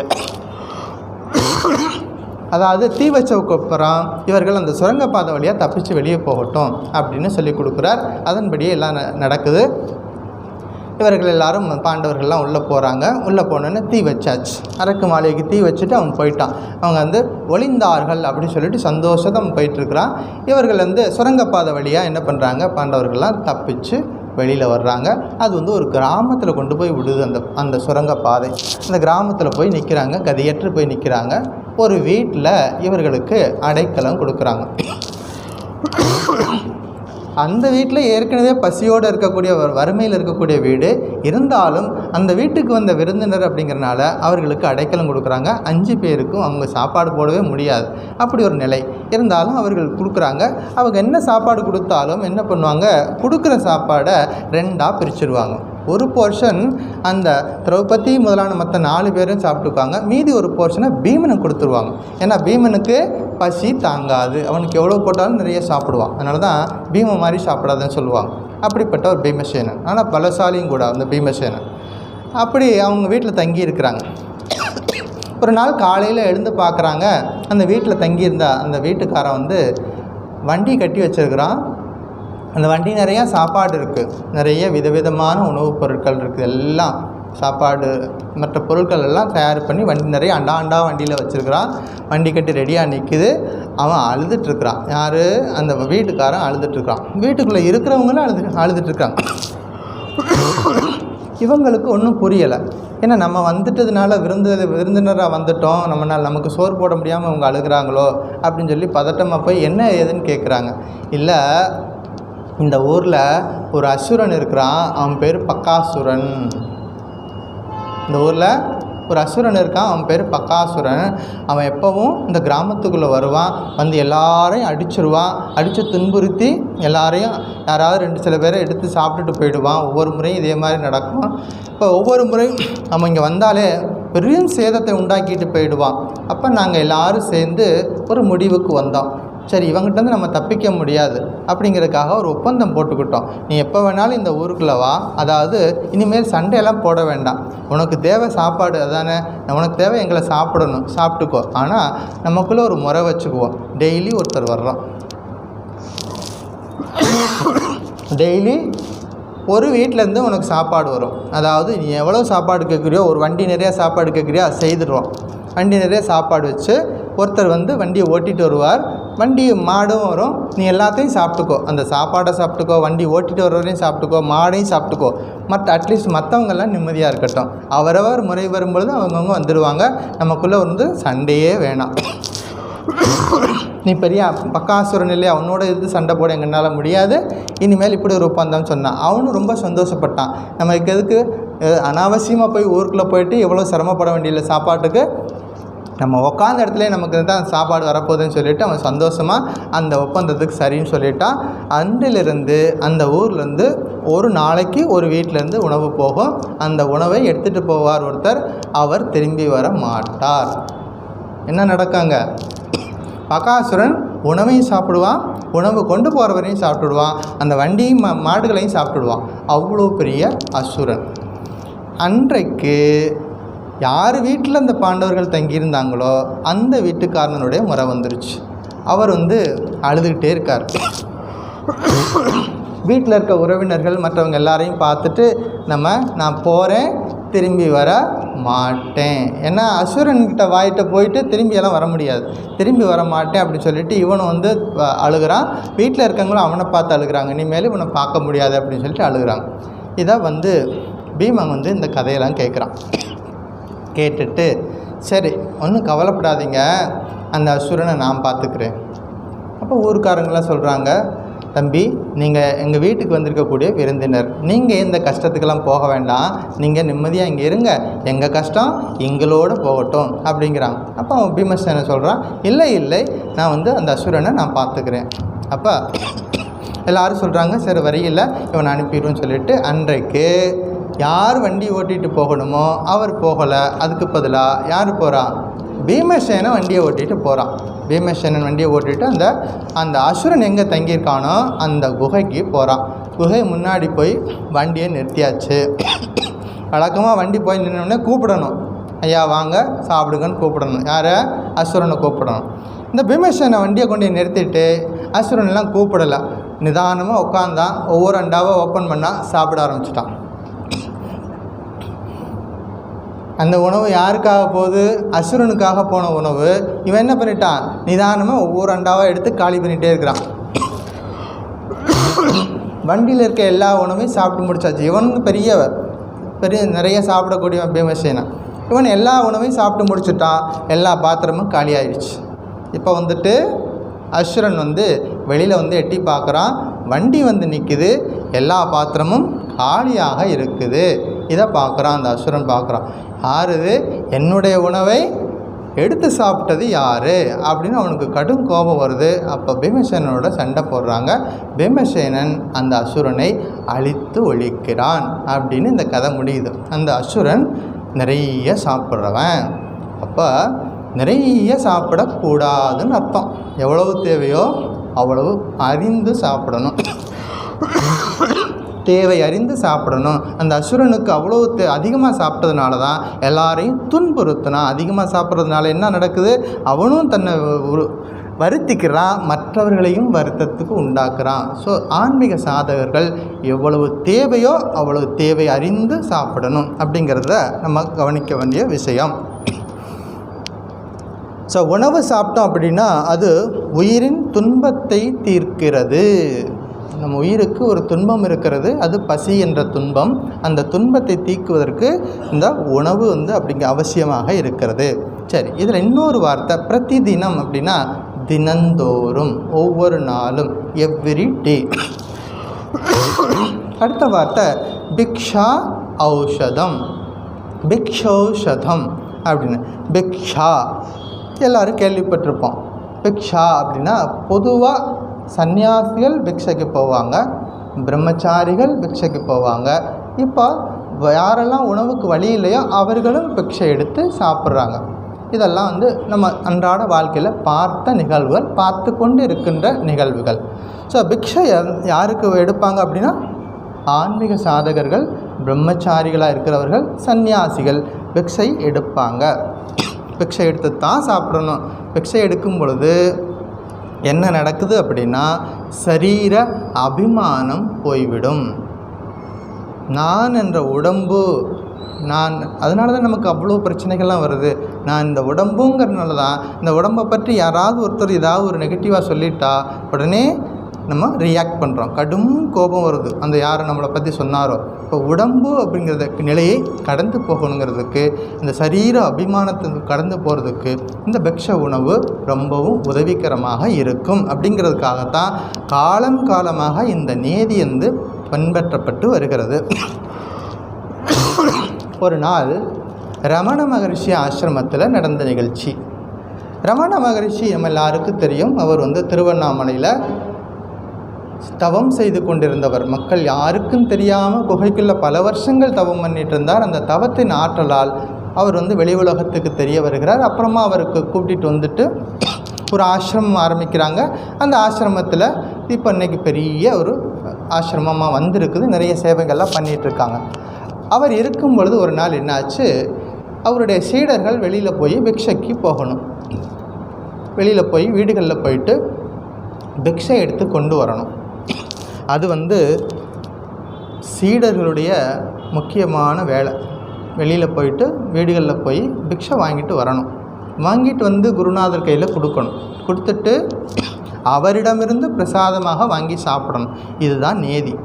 அதாவது தீ வச்சவுக்கு அப்புறம் இவர்கள் அந்த சுரங்கப்பாதை வழியாக தப்பிச்சு வெளியே போகட்டும் அப்படின்னு சொல்லி கொடுக்குறார். அதன்படியே எல்லாம் நடக்குது. இவர்கள் எல்லாரும் பாண்டவர்கள்லாம் உள்ளே போகிறாங்க. உள்ளே போனோன்னே தீ வச்சாச்சு. அரக்கு மாளிகைக்கு தீ வச்சுட்டு அவன் போயிட்டான். அவங்க வந்து ஒளிந்தார்கள் அப்படின்னு சொல்லிட்டு சந்தோஷத்தை போயிட்டுருக்குறான். இவர்கள் வந்து சுரங்கப்பாதை வழியாக என்ன பண்ணுறாங்க, பாண்டவர்கள்லாம் தப்பிச்சு வெளியில் வர்றாங்க. அது வந்து ஒரு கிராமத்தில் கொண்டு போய் விடுது அந்த சுரங்கப்பாதை. அந்த கிராமத்தில் போய் நிற்கிறாங்க, கதியற்று போய் நிற்கிறாங்க. ஒரு வீட்டில் இவர்களுக்கு அடைக்கலம் கொடுக்குறாங்க. அந்த வீட்டில் ஏற்கனவே பசியோடு இருக்கக்கூடிய வறுமையில் இருக்கக்கூடிய வீடு இருந்தாலும் அந்த வீட்டுக்கு வந்த விருந்தினர் அப்படிங்கிறனால அவர்களுக்கு அடைக்கலம் கொடுக்குறாங்க. 5 பேருக்கும் அவங்க சாப்பாடு போடவே முடியாது, அப்படி ஒரு நிலை இருந்தாலும் அவர்கள் கொடுக்குறாங்க. அவங்க என்ன சாப்பாடு கொடுத்தாலும் என்ன பண்ணுவாங்க, கொடுக்குற சாப்பாடை 2ஆக பிரிச்சுடுவாங்க. ஒரு போர்ஷன் அந்த திரௌபதி முதலான மற்ற 4 பேரும் சாப்பிட்டுக்குவாங்க. மீதி ஒரு போர்ஷனை பீமனுக்கு கொடுத்துருவாங்க. ஏன்னா பீமனுக்கு பசி தாங்காது, அவனுக்கு எவ்வளோ போட்டாலும் நிறைய சாப்பிடுவான். அதனால தான் பீமன் மாதிரி சாப்பிடாதுன்னு சொல்லுவாங்க. அப்படிப்பட்ட ஒரு பீமசேனன், ஆனால் பலசாலியும் கூட அந்த பீமசேனன். அப்படி அவங்க வீட்டில் தங்கி இருக்கிறாங்க. ஒரு நாள் காலையில் எழுந்து பார்க்குறாங்க, அந்த வீட்டில் தங்கியிருந்தா அந்த வீட்டுக்காரன் வந்து வண்டி கட்டி வச்சுருக்கிறான். அந்த வண்டி நிறையா சாப்பாடு இருக்குது, நிறைய விதவிதமான உணவுப் பொருட்கள் இருக்குது. எல்லாம் சாப்பாடு மற்ற பொருட்கள் எல்லாம் தயார் பண்ணி வண்டி நிறைய அண்டா வண்டியில் வச்சுருக்கிறான். வண்டி கட்டி ரெடியாக நிற்குது. அவன் அழுதுட்டுருக்கிறான். யார், அந்த வீட்டுக்காரன் அழுதுட்டுருக்கிறான். வீட்டுக்குள்ளே இருக்கிறவங்களும் அழுதுட்டுருக்காங்க. இவங்களுக்கு ஒன்றும் புரியலை. ஏன்னா நம்ம வந்துட்டதுனால விருந்தினராக வந்துட்டோம், நமக்கு சோறு போட முடியாமல் அவங்க அழுகிறாங்களோ அப்படின்னு சொல்லி பதட்டமாக போய் என்ன ஏதுன்னு கேட்குறாங்க. இல்லை, இந்த ஊரில் ஒரு அசுரன் இருக்கிறான், அவன் பேர் பக்காசுரன். இந்த ஊரில் ஒரு அசுரன் இருக்கான், அவன் பேர் பக்காசுரன். அவன் எப்போவும் இந்த கிராமத்துக்குள்ளே வருவான், வந்து எல்லாரையும் அடிச்சிருவான். அடித்து துன்புறுத்தி எல்லாரையும் யாராவது சில பேரை எடுத்து சாப்பிட்டுட்டு போயிடுவான். ஒவ்வொரு முறையும் இதே மாதிரி நடக்கும். இப்போ ஒவ்வொரு முறையும் நம்ம இங்கே வந்தாலே பெரிய சேதத்தை உண்டாக்கிட்டு போயிடுவான். அப்போ நாங்கள் எல்லோரும் சேர்ந்து ஒரு முடிவுக்கு வந்தோம். சரி, இவங்ககிட்ட நம்ம தப்பிக்க முடியாது அப்படிங்கிறதுக்காக ஒரு ஒப்பந்தம் போட்டுக்கிட்டோம். நீ எப்போ வேணாலும் இந்த ஊருக்குள்ளே வா, அதாவது இனிமேல் சண்டையெல்லாம் போட வேண்டாம். உனக்கு தேவை சாப்பாடு, அதானே, உனக்கு தேவை எங்களை சாப்பிடணும், சாப்பிட்டுக்கோ. ஆனால் நமக்குள்ளே ஒரு முறை வச்சுக்குவோம். டெய்லி ஒருத்தர் வர்றோம், டெய்லி ஒரு வீட்டிலேருந்து உனக்கு சாப்பாடு வரும். அதாவது நீ எவ்வளோ சாப்பாடு கேட்குறியோ, ஒரு வண்டி நிறையா சாப்பாடு கேட்குறியோ அதை செய்துடுவோம். வண்டி நிறைய சாப்பாடு வச்சு ஒருத்தர் வந்து வண்டியை ஓட்டிகிட்டு வருவார். வண்டி மாடும் வரும், நீ எல்லாத்தையும் சாப்பிட்டுக்கோ. அந்த சாப்பாடை சாப்பிட்டுக்கோ, வண்டி ஓட்டிகிட்டு வரவரையும் சாப்பிட்டுக்கோ, மாடையும் சாப்பிட்டுக்கோ. அட்லீஸ்ட் மற்றவங்கெல்லாம் நிம்மதியாக இருக்கட்டும். அவரவர் முறை வரும்பொழுது அவங்கவுங்க வந்துடுவாங்க. நமக்குள்ளே வந்து சண்டையே வேணாம். நீ பெரிய பக்காசுரன் இல்லையா, அவனோட இது சண்டை போட எங்களால் முடியாது, இனிமேல் இப்படி ஒரு ஒப்பந்தம் சொன்னான். அவனும் ரொம்ப சந்தோஷப்பட்டான். நமக்கு எதுக்கு அனாவசியமாக போய் ஊருக்குள்ளே போயிட்டு எவ்வளோ சிரமப்பட வேண்டியதில்லை சாப்பாட்டுக்கு, நம்ம உட்காந்த இடத்துல நமக்கு தான் சாப்பாடு வரப்போகுதுன்னு சொல்லிவிட்டு அவன் சந்தோஷமாக அந்த ஒப்பந்தத்துக்கு சரின்னு சொல்லிட்டான். அன்றிலிருந்து அந்த ஊர்லேருந்து ஒரு நாளைக்கு ஒரு வீட்டிலேருந்து உணவு போகும். அந்த உணவை எடுத்துகிட்டு போவார் ஒருத்தர், அவர் திரும்பி வர மாட்டார். என்ன நடக்காங்க, பகாசுரன் உணவையும் சாப்பிடுவான், உணவு கொண்டு போகிறவரையும் சாப்பிட்டுடுவான், அந்த வண்டியும் மாடுகளையும் சாப்பிட்டுடுவான். அவ்வளோ பெரிய அசுரன். அன்றைக்கு யார் வீட்டில் அந்த பாண்டவர்கள் தங்கியிருந்தாங்களோ அந்த வீட்டுக்காரனுடைய முறை வந்துருச்சு. அவர் வந்து அழுதுகிட்டே இருக்கார். வீட்டில் இருக்க உறவினர்கள் மற்றவங்க எல்லாரையும் பார்த்துட்டு நான் போகிறேன், திரும்பி வர மாட்டேன். ஏன்னா அசுரன்கிட்ட வாயிட்ட போயிட்டு திரும்பியெல்லாம் வர முடியாது, திரும்பி வர மாட்டேன் அப்படின்னு சொல்லிட்டு இவனும் வந்து அழுகிறான். வீட்டில் இருக்கவங்களும் அவனை பார்த்து அழுகிறாங்க, இனிமேல் இவனை பார்க்க முடியாது அப்படின்னு சொல்லிட்டு அழுகிறாங்க. இதை வந்து பீமன் வந்து இந்த கதையெல்லாம் கேட்குறான். கேட்டுட்டு சரி ஒன்றும் கவலைப்படாதீங்க, அந்த அசுரனை நான் பார்த்துக்கிறேன். அப்போ ஊருக்காரங்களாம் சொல்கிறாங்க, தம்பி, நீங்கள் எங்கள் வீட்டுக்கு வந்திருக்கக்கூடிய விருந்தினர், நீங்கள் இந்த கஷ்டத்துக்கெல்லாம் போக வேண்டாம், நீங்கள் நிம்மதியாக இங்கே இருங்க, எங்கள் கஷ்டம் எங்களோட போகட்டும் அப்படிங்கிறாங்க. அப்போ அவன் பீமசேனன் சொல்கிறான், இல்லை இல்லை, நான் வந்து அந்த அசுரனை நான் பார்த்துக்கிறேன். அப்போ எல்லோரும் சொல்கிறாங்க, சரி வரியில் இவனை அனுப்பிடுன்னு சொல்லிட்டு அன்றைக்கு யார் வண்டி ஓட்டிகிட்டு போகணுமோ அவர் போகலை. அதுக்கு பதிலாக யார் போகிறான்? பீமசேனன் வண்டியை ஓட்டிகிட்டு போகிறான். பீமசேனன் வண்டியை ஓட்டிகிட்டு அந்த அசுரன் எங்கே தங்கியிருக்கானோ அந்த குகைக்கு போகிறான். குகை முன்னாடி போய் வண்டியை நிறுத்தியாச்சு. வழக்கமாக வண்டி போய் நின்னோடனே கூப்பிடணும், ஐயா வாங்க சாப்பிடுங்கன்னு கூப்பிடணும். யாரை? அசுரனை கூப்பிடணும். இந்த பீமசேனை வண்டியை கொண்டு நிறுத்திட்டு அசுரன்லாம் கூப்பிடலை, நிதானமாக உட்காந்தான். ஒவ்வொரு அண்டாவை ஓப்பன் பண்ணால் சாப்பிட ஆரம்பிச்சிட்டான். அந்த உணவு யாருக்காக போகுது? அசுரனுக்காக போன உணவு. இவன் என்ன பண்ணிட்டான்? நிதானமாக ஒவ்வொரு அண்டாவாக எடுத்து காலி பண்ணிகிட்டே இருக்கிறான். வண்டியில் இருக்க எல்லா உணவையும் சாப்பிட்டு முடிச்சாச்சு. இவன் பெரிய நிறைய சாப்பிடக்கூடியவன் பீமசேனன். இவன் எல்லா உணவையும் சாப்பிட்டு முடிச்சுட்டான். எல்லா பாத்திரமும் காலி ஆயிடுச்சு. இப்போ வந்துட்டு அசுரன் வெளியில் எட்டி பார்க்குறான். வண்டி நிற்குது, எல்லா பாத்திரமும் காலியாக இருக்குது. இதை பார்க்குறான். அந்த அசுரன் பார்க்குறான், யார் இது? என்னுடைய உணவை எடுத்து சாப்பிட்டது யார் அப்படின்னு அவனுக்கு கடும் கோபம் வருது. அப்போ பீமசேனனோட சண்டை போடுறாங்க. பீமசேனன் அந்த அசுரனை அழித்து ஒழிக்கிறான் அப்படின்னு இந்த கதை முடியுது. அந்த அசுரன் நிறைய சாப்பிட்றவன். அப்போ நிறைய சாப்பிடக்கூடாதுன்னு அர்த்தம். எவ்வளவு தேவையோ அவ்வளவு அறிந்து சாப்பிடணும், தேவை அறிந்து சாப்பிடணும். அந்த அசுரனுக்கு அவ்வளோ அதிகமாக சாப்பிட்டதுனால தான் எல்லாரையும் துன்புறுத்தினான். அதிகமாக சாப்பிட்றதுனால என்ன நடக்குது? அவனும் தன்னை வருத்திக்கிறான், மற்றவர்களையும் வருத்தத்துக்கு உண்டாக்குறான். ஸோ ஆன்மீக சாதகர்கள் எவ்வளவு தேவையோ அவ்வளவு தேவை அறிந்து சாப்பிடணும் அப்படிங்கிறத நம்ம கவனிக்க வேண்டிய விஷயம். ஸோ உணவு சாப்பிட்டோம் அப்படின்னா அது உயிரின் துன்பத்தை தீர்க்கிறது. நம்ம உயிருக்கு ஒரு துன்பம் இருக்கிறது, அது பசி என்ற துன்பம். அந்த துன்பத்தை தீர்க்குவதற்கு இந்த உணவு அப்படிங்க அவசியமாக இருக்கிறது. சரி, இதில் இன்னொரு வார்த்தை பிரதி தினம் அப்படின்னா தினந்தோறும், ஒவ்வொரு நாளும், எவ்ரி டே. அடுத்த வார்த்தை பிக்ஷா ஔஷதம். பிக்ஷௌஷதம் அப்படின்னு. பிக்ஷா எல்லோரும் கேள்விப்பட்டிருப்போம். பிக்ஷா அப்படின்னா பொதுவாக சன்னியாசிகள் பிக்ஷைக்கு போவாங்க, பிரம்மச்சாரிகள் பிக்ஷைக்கு போவாங்க. இப்போ யாரெல்லாம் உணவுக்கு வழி இல்லையோ அவர்களும் பிக்ஷை எடுத்து சாப்பிட்றாங்க. இதெல்லாம் நம்ம அன்றாட வாழ்க்கையில் பார்த்த நிகழ்வுகள், பார்த்து கொண்டு இருக்கின்ற நிகழ்வுகள். ஸோ பிக்ஷை யாருக்கு எடுப்பாங்க அப்படின்னா ஆன்மீக சாதகர்கள், பிரம்மச்சாரிகளாக இருக்கிறவர்கள், சன்னியாசிகள் பிக்ஷை எடுப்பாங்க. பிக்ஷை எடுத்து தான் சாப்பிடணும். பிக்ஷை எடுக்கும் பொழுது என்ன நடக்குது அப்படின்னா சரீர அபிமானம் போய்விடும். நான் என்ற உடம்பு, அதனால தான் நமக்கு அவ்வளோ பிரச்சனைகள்லாம் வருது. நான் இந்த உடம்புங்கிறதுனால தான், இந்த உடம்பை பற்றி யாராவது ஒருத்தர் ஏதாவது ஒரு நெகட்டிவாக சொல்லிட்டா உடனே நம்ம ரியாக்ட் பண்ணுறோம், கடும் கோபம் வருது அந்த யாரை நம்மளை பற்றி சொன்னாரோ. இப்போ உடம்பு அப்படிங்கிறத நிலையை கடந்து போகணுங்கிறதுக்கு, இந்த சரீர அபிமானத்துக்கு கடந்து போகிறதுக்கு இந்த பிக்ஷ உணவு ரொம்பவும் உதவிகரமாக இருக்கும். அப்படிங்கிறதுக்காகத்தான் காலம் காலமாக இந்த நீதி பின்பற்றப்பட்டு வருகிறது. ஒரு நாள் ரமண மகரிஷி ஆசிரமத்தில் நடந்த நிகழ்ச்சி. ரமண மகரிஷி நம்ம எல்லாருக்கும் தெரியும். அவர் திருவண்ணாமலையில் தவம் செய்து கொண்டிருந்தவர். மக்கள் யாருக்கும் தெரியாமல் குகைக்குள்ளே பல வருஷங்கள் தவம் பண்ணிட்டு இருந்தார். அந்த தவத்தின் ஆற்றலால் அவர் வெளி உலகத்துக்கு தெரிய வருகிறார். அப்புறமா அவருக்கு கூட்டிகிட்டு ஒரு ஆசிரமம் ஆரம்பிக்கிறாங்க. அந்த ஆசிரமத்தில் இப்போ இன்றைக்கி பெரிய ஒரு ஆசிரமமாக வந்திருக்குது. நிறைய சேவைகள்லாம் பண்ணிகிட்ருக்காங்க. அவர் இருக்கும் பொழுது ஒரு நாள் என்னாச்சு, அவருடைய சீடர்கள் வெளியில் போய் பிக்ஷைக்கு போகணும். வெளியில் போய் வீடுகளில் போயிட்டு பிக்ஷை எடுத்து கொண்டு வரணும். அது சீடர்களுடைய முக்கியமான வேலை. வெளியில் போயிட்டு வீடுகளில் போய் பிக்ஷை வாங்கிட்டு வரணும். வாங்கிட்டு குருநாதர் கையில் கொடுக்கணும். கொடுத்துட்டு அவரிடமிருந்து பிரசாதமாக வாங்கி சாப்பிடணும். இதுதான் நேதி.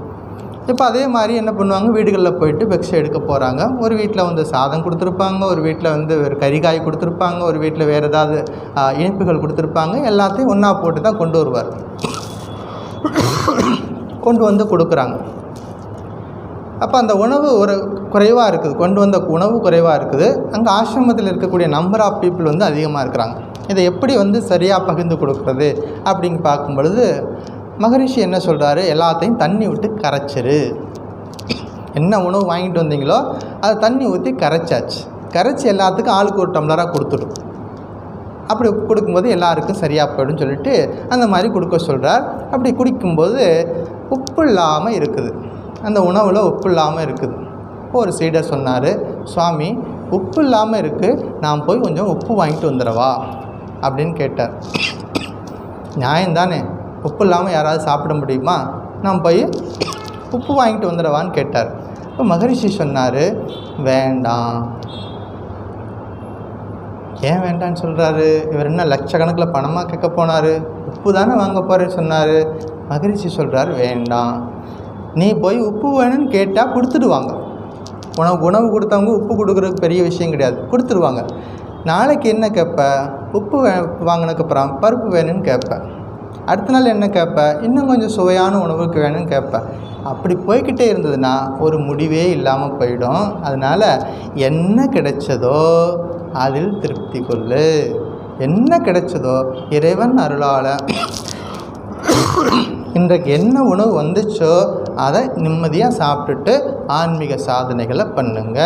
இப்போ அதே மாதிரி என்ன பண்ணுவாங்க, வீடுகளில் போயிட்டு பிக்ஷை எடுக்க போகிறாங்க. ஒரு வீட்டில் சாதம் கொடுத்துருப்பாங்க, ஒரு வீட்டில் ஒரு கறிகாய் கொடுத்துருப்பாங்க, ஒரு வீட்டில் வேறு ஏதாவது இனிப்புகள் கொடுத்துருப்பாங்க. எல்லாத்தையும் ஒன்றா போட்டு தான் கொண்டு வருவார். கொண்டு வந்து கொடுக்குறாங்க. அப்போ அந்த உணவு ஒரு குறைவாக இருக்குது, கொண்டு வந்த உணவு குறைவாக இருக்குது. அங்கே ஆசிரமத்தில் இருக்கக்கூடிய நம்பர் ஆஃப் பீப்புள் வந்து அதிகமாக இருக்கிறாங்க. இதை எப்படி வந்து சரியாக பகிர்ந்து கொடுக்குறது அப்படின்னு பார்க்கும் பொழுது மகரிஷி என்ன சொல்கிறாரு, எல்லாத்தையும் தண்ணி விட்டு கரைச்சிரு. என்ன உணவு வாங்கிட்டு வந்தீங்களோ அதை தண்ணி ஊற்றி கரைச்சாச்சு. கரைச்சி எல்லாத்துக்கும் ஆளுக்கு ஒரு டம்ளராக கொடுத்துடும். அப்படி கொடுக்கும்போது எல்லாருக்கும் சரியாக போய்டும் சொல்லிட்டு அந்த மாதிரி கொடுக்க சொல்கிறார். அப்படி குடிக்கும்போது உப்பு இல்லாமல் இருக்குது, அந்த உணவில் உப்பு இல்லாமல் இருக்குது. ஒரு சீடர் சொன்னார், சுவாமி உப்பு இல்லாமல் இருக்குது, நான் போய் கொஞ்சம் உப்பு வாங்கிட்டு வந்துடவா அப்படின்னு கேட்டார். நியாயம்தானே, உப்பு இல்லாமல் யாராவது சாப்பிட முடியுமா? நான் போய் உப்பு வாங்கிட்டு வந்துடவான்னு கேட்டார். இப்போ மகரிஷி சொன்னார், வேண்டாம். ஏன் வேண்டான்னு சொல்கிறாரு? இவர் என்ன லட்சக்கணக்கில் பணமாக கேட்க போனார்? உப்பு தானே வாங்க போகிறேன்னு சொன்னார். மகரிஷி சொல்கிறார், வேண்டாம், நீ போய் உப்பு வேணும்னு கேட்டால் கொடுத்துடுவாங்க. உணவு கொடுத்தவங்க உப்பு கொடுக்குறதுக்கு பெரிய விஷயம் கிடையாது, கொடுத்துடுவாங்க. நாளைக்கு என்ன கேட்ப? உப்பு வாங்கினதுக்கப்புறம் பருப்பு வேணும்னு கேட்பேன். அடுத்த நாள் என்ன கேட்பேன்? இன்னும் கொஞ்சம் சுவையான உணவுக்கு வேணும்னு கேட்பேன். அப்படி போய்கிட்டே இருந்ததுன்னா ஒரு முடிவே இல்லாமல் போயிடும். அதனால் என்ன கிடைச்சதோ அதில் திருப்தி கொள்ளு. என்ன கிடைச்சதோ இறைவன் அருளால் இன்றைக்கு என்ன உணவு வந்துச்சோ அதை நிம்மதியாக சாப்பிட்டுட்டு ஆன்மீக சாதனைகளை பண்ணுங்க.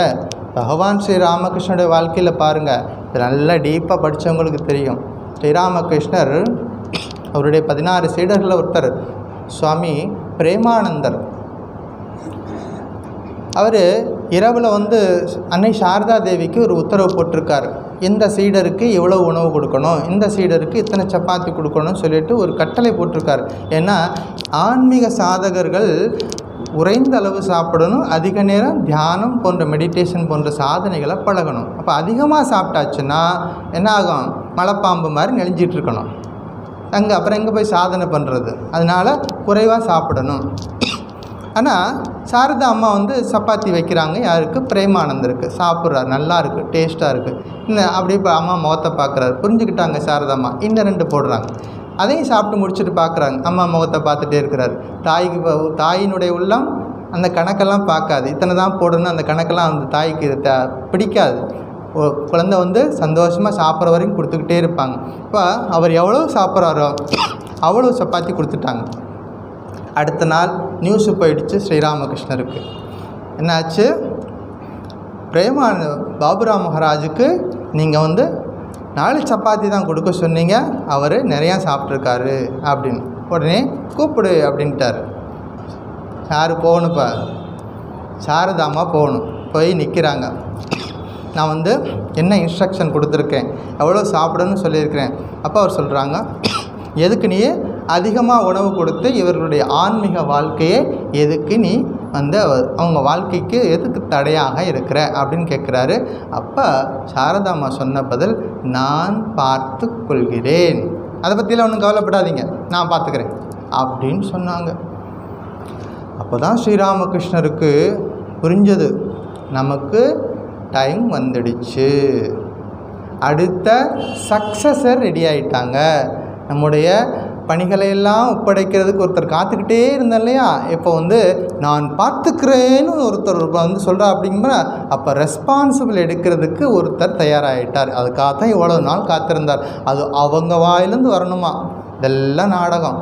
பகவான் ஸ்ரீ ராமகிருஷ்ணனுடைய வாழ்க்கையில் பாருங்கள், இது நல்லா டீப்பாக படித்தவங்களுக்கு தெரியும். ஸ்ரீராமகிருஷ்ணர் அவருடைய 16 சீடர்களில் ஒருத்தர் சுவாமி பிரேமானந்தர். அவர் இரவில் வந்து அன்னை சாரதா தேவிக்கு ஒரு உத்தரவு போட்டிருக்கார். இந்த சீடருக்கு இவ்வளோ உணவு கொடுக்கணும், இந்த சீடருக்கு இத்தனை சப்பாத்தி கொடுக்கணும்னு சொல்லிட்டு ஒரு கட்டளை போட்டிருக்கார். ஏன்னா ஆன்மீக சாதகர்கள் குறைந்த அளவு சாப்பிடணும், அதிக நேரம் தியானம் போன்ற மெடிடேஷன் போன்ற சாதனைகளை பழகணும். அப்போ அதிகமாக சாப்பிட்டாச்சுன்னா என்ன ஆகும்? மலைப்பாம்பு மாதிரி நெளிஞ்சிட்டு இருக்கணும். அப்புறம் எங்கே போய் சாதனை பண்ணுறது? அதனால் குறைவாக சாப்பிடணும். ஆனால் சாரதா அம்மா வந்து சப்பாத்தி வைக்கிறாங்க. யாருக்கு? பிரேமானந்தருக்கு. சாப்பிட்றாரு, நல்லா இருக்குது, டேஸ்ட்டாக இருக்குது. இன்னும் அப்படியே இப்போ அம்மா முகத்தை பார்க்குறாரு, புரிஞ்சுக்கிட்டாங்க சாரதா அம்மா. இன்னும் 2 போடுறாங்க. அதையும் சாப்பிட்டு முடிச்சுட்டு பார்க்குறாங்க. அம்மா முகத்தை பார்த்துட்டே இருக்கிறாரு. தாயினுடைய உள்ளம் அந்த கணக்கெல்லாம் பார்க்காது, இத்தனை தான் போடணும் அந்த கணக்கெல்லாம் அந்த தாய்க்கு பிடிக்காது. குழந்தை வந்து சந்தோஷமாக சாப்பிட்ற வரைக்கும் கொடுத்துக்கிட்டே இருப்பாங்க. இப்போ அவர் எவ்வளோ சாப்பிட்றாரோ அவ்வளோ சப்பாத்தி கொடுத்துட்டாங்க. அடுத்த நாள் நியூஸு போயிடுச்சு ஸ்ரீராமகிருஷ்ணருக்கு. என்னாச்சு? பாபுராம் மகாராஜுக்கு நீங்கள் வந்து 4 சப்பாத்தி தான் கொடுக்க சொன்னீங்க, அவர் நிறையா சாப்பிட்ருக்காரு அப்படின்னு. உடனே கூப்பிடு அப்படின்ட்டார். யார் போகணுப்பா? சாரதாம்மா போகணும். போய் நிற்கிறாங்க. நான் வந்து என்ன இன்ஸ்ட்ரக்ஷன் கொடுத்துருக்கேன், எவ்வளோ சாப்பிடணும்னு சொல்லியிருக்கிறேன். அப்போ அவர் சொல்கிறாங்க, எதுக்கு நீ அதிகமாக உணவு கொடுத்து இவர்களுடைய ஆன்மீக வாழ்க்கையை எதுக்கு நீ வந்து அவங்க வாழ்க்கைக்கு எதுக்கு தடையாக இருக்கிற அப்படின்னு கேட்குறாரு. அப்போ சாரதாம்மா சொன்ன பதில், நான் பார்த்து கொள்கிறேன், அதை பற்றிலாம் ஒன்றும் கவலைப்படாதீங்க, நான் பார்த்துக்கிறேன் அப்படின்னு சொன்னாங்க. அப்போ தான் ஸ்ரீராமகிருஷ்ணருக்கு புரிஞ்சது, நமக்கு டைம் வந்துடுச்சு, அடுத்த சக்ஸஸர் ரெடி ஆகிட்டாங்க. நம்முடைய பணிகளையெல்லாம் ஒப்படைக்கிறதுக்கு ஒருத்தர் காத்துக்கிட்டே இருந்தேன் இல்லையா, இப்போ வந்து நான் பார்த்துக்கிறேன்னு ஒருத்தர் வந்து சொல்கிறா அப்படிங்கிற, அப்போ ரெஸ்பான்சிபிள் எடுக்கிறதுக்கு ஒருத்தர் தயாராகிட்டார். அதுக்காகத்தான் இவ்வளோ நாள் காத்திருந்தார். அது அவங்க வாயிலேருந்து வரணுமா? இதெல்லாம் நாடகம்.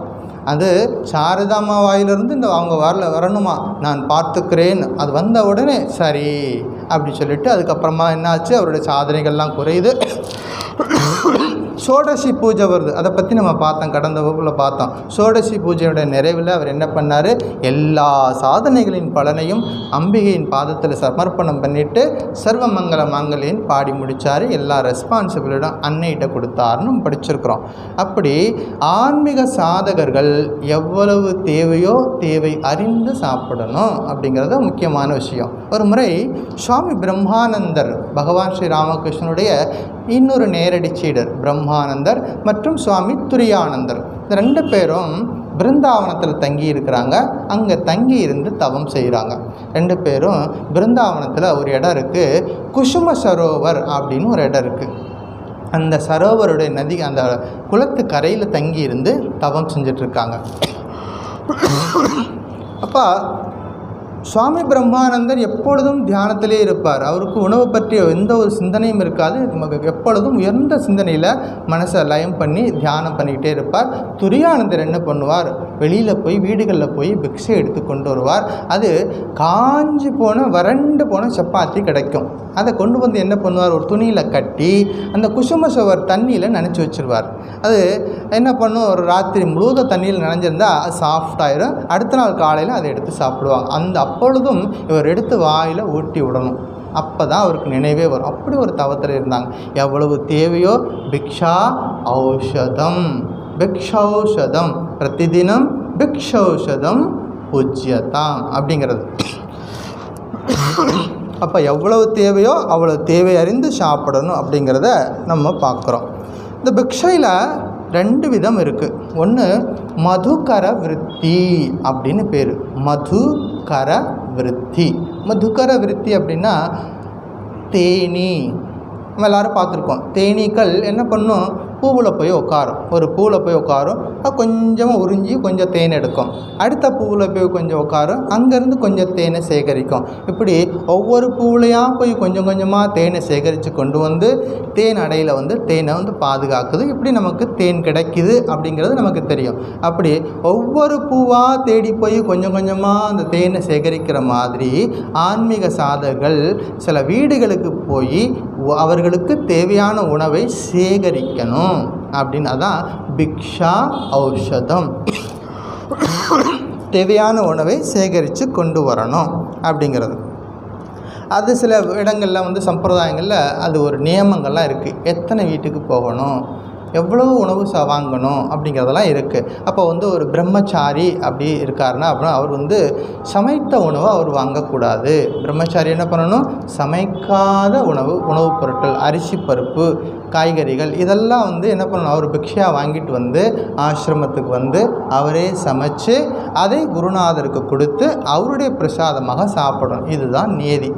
அது சாரதாம்மா வாயிலிருந்து இந்த அவங்க வரணுமா, நான் பார்த்துக்கிறேன். அது வந்த உடனே சரி அப்படி சொல்லிவிட்டு அதுக்கப்புறமா என்னாச்சு, அவருடைய சாதனைகள்லாம் குறையுது. சோடசி பூஜை வருது, அதை பற்றி நம்ம பார்த்தோம், கடந்த வகுப்பில் பார்த்தோம். சோடசி பூஜையோட நிறைவில் அவர் என்ன பண்ணார், எல்லா சாதனைகளின் பலனையும் அம்பிகையின் பாதத்தில் சமர்ப்பணம் பண்ணிவிட்டு சர்வமங்கல மாங்கல்யன் பாடி முடித்தார். எல்லா ரெஸ்பான்சிபிலிட்டியும் அன்னைகிட்ட கொடுத்தாருன்னு படிச்சிருக்கிறோம். அப்படி ஆன்மீக சாதகர்கள் எவ்வளவு தேவையோ தேவை அறிந்து சாப்பிடணும் அப்படிங்கிறது முக்கியமான விஷயம். ஒரு முறை சுவாமி பிரம்மானந்தர், பகவான் ஸ்ரீ ராமகிருஷ்ணனுடைய இன்னொரு நேரடி சீடர் பிரம்மானந்தர் மற்றும் சுவாமி துரியானந்தர், இந்த 2 பேரும் பிருந்தாவனத்தில் தங்கி இருக்கிறாங்க. அங்கே தங்கி இருந்து தவம் செய்கிறாங்க. 2 பேரும் பிருந்தாவனத்தில் ஒரு இடம் இருக்குது, குசும சரோவர் அப்படின்னு ஒரு இடம் இருக்குது. அந்த சரோவருடைய நதி, அந்த குளத்து கரையில் தங்கி இருந்து தவம் செஞ்சிட்ருக்காங்க. அப்போ சுவாமி பிரம்மானந்தர் எப்பொழுதும் தியானத்திலே இருப்பார். அவருக்கு உணவு பற்றிய எந்த ஒரு சிந்தனையும் இருக்காது. எப்பொழுதும் உயர்ந்த சிந்தனையில் மனசை லயம் பண்ணி தியானம் பண்ணிக்கிட்டே இருப்பார். துரியானந்தர் என்ன பண்ணுவார், வெளியில் போய் வீடுகளில் போய் பிக்ஷை எடுத்து கொண்டு வருவார். அது காஞ்சி போன வறண்டு போன சப்பாத்தி கிடைக்கும். அதை கொண்டு வந்து என்ன பண்ணுவார், ஒரு துணியில் கட்டி அந்த குசும சுவர் தண்ணியில் நனைச்சி வச்சுருவார். அது என்ன பண்ணும், ஒரு ராத்திரி முழுவதும் தண்ணியில் நனைஞ்சிருந்தால் அது சாஃப்டாயிரும். அடுத்த நாள் காலையில் அதை எடுத்து சாப்பிடுவாங்க. அப்பொழுதும் இவர் எடுத்து வாயில் ஊட்டி விடணும். அப்போ தான் அவருக்கு நினைவே வரும். அப்படி ஒரு தவத்தில் இருந்தாங்க. எவ்வளவு தேவையோ பிக்ஷா ஔஷதம், பிக்ஷௌஷதம் பிரதிதினம் பிக்ஷௌஷதம் பூஜ்யதாம் அப்படிங்கிறது. அப்போ எவ்வளவு தேவையோ அவ்வளோ தேவை அறிந்து சாப்பிடணும் அப்படிங்கிறத நம்ம பார்க்குறோம். இந்த பிக்ஷையில் 2 விதம் இருக்குது. ஒன்று மதுகர விருத்தி அப்படின்னு பேர். மதுகர விருத்தி. மதுகர விருத்தி அப்படின்னா தேனீ. நம்ம எல்லோரும் பார்த்துருக்கோம். தேனீக்கள் என்ன பண்ணும், பூவில் போய் உட்காரும். ஒரு பூவில் போய் உட்காரும், கொஞ்சமாக உறிஞ்சி கொஞ்சம் தேன் எடுக்கும். அடுத்த பூவில் போய் கொஞ்சம் உட்காரும், அங்கேருந்து கொஞ்சம் தேனை சேகரிக்கும். இப்படி ஒவ்வொரு பூவிலையாக போய் கொஞ்சம் கொஞ்சமாக தேனை சேகரித்து கொண்டு வந்து தேன் அடையில் வந்து தேனை வந்து பாதுகாக்குது. இப்படி நமக்கு தேன் கிடைக்குது அப்படிங்கிறது நமக்கு தெரியும். அப்படி ஒவ்வொரு பூவாக தேடி போய் கொஞ்சம் கொஞ்சமாக அந்த தேனை சேகரிக்கிற மாதிரி ஆன்மீக சாதகர்கள் சில வீடுகளுக்கு போய் அவர்களுக்கு தேவையான உணவை சேகரிக்கணும். அப்படின்னு அதான் பிக்ஷா ஔஷதம். தேவையான உணவை சேகரித்து கொண்டு வரணும் அப்படிங்கிறது. அது சில இடங்களில் வந்து சம்பிரதாயங்களில் அது ஒரு நியமங்கள்லாம் இருக்குது. எத்தனை வீட்டுக்கு போகணும், எவ்வளோ உணவு வாங்கணும் அப்படிங்கிறதெல்லாம் இருக்குது. அப்போ வந்து ஒரு பிரம்மச்சாரி அப்படி இருக்காருன்னா அப்படின்னா அவர் வந்து சமைத்த உணவை அவர் வாங்கக்கூடாது. பிரம்மச்சாரி என்ன பண்ணணும், சமைக்காத உணவுப் பொருட்கள், அரிசி பருப்பு காய்கறிகள் இதெல்லாம் வந்து என்ன பண்ணணும், அவர் பிக்ஷையாக வாங்கிட்டு வந்து ஆசிரமத்துக்கு வந்து அவரே சமைச்சு அதை குருநாதருக்கு கொடுத்து அவருடைய பிரசாதமாக சாப்பிடணும். இதுதான் நியதி.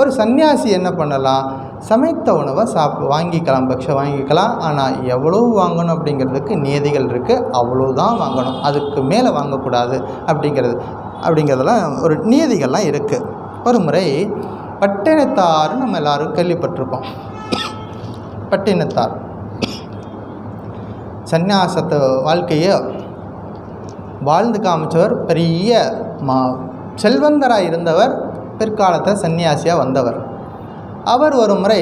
ஒரு சன்னியாசி என்ன பண்ணலாம், சமைத்த உணவை வாங்கிக்கலாம், பிக்ஷை வாங்கிக்கலாம். ஆனால் எவ்வளவு வாங்கணும் அப்படிங்கிறதுக்கு நியதிகள் இருக்குது. அவ்வளோதான் வாங்கணும், அதுக்கு மேலே வாங்கக்கூடாது அப்படிங்கிறதெல்லாம் ஒரு நியதிகள்லாம் இருக்குது. ஒரு முறை பட்டினத்தார் நம்ம எல்லோரும் கேள்விப்பட்டிருப்போம். பட்டினத்தார் சந்நியாசத்தை வாழ்க்கையை வாழ்ந்து காமிச்சவர். பெரிய செல்வந்தராக இருந்தவர். பிற்காலத்தில் சன்னியாசியாக வந்தவர். அவர் ஒரு முறை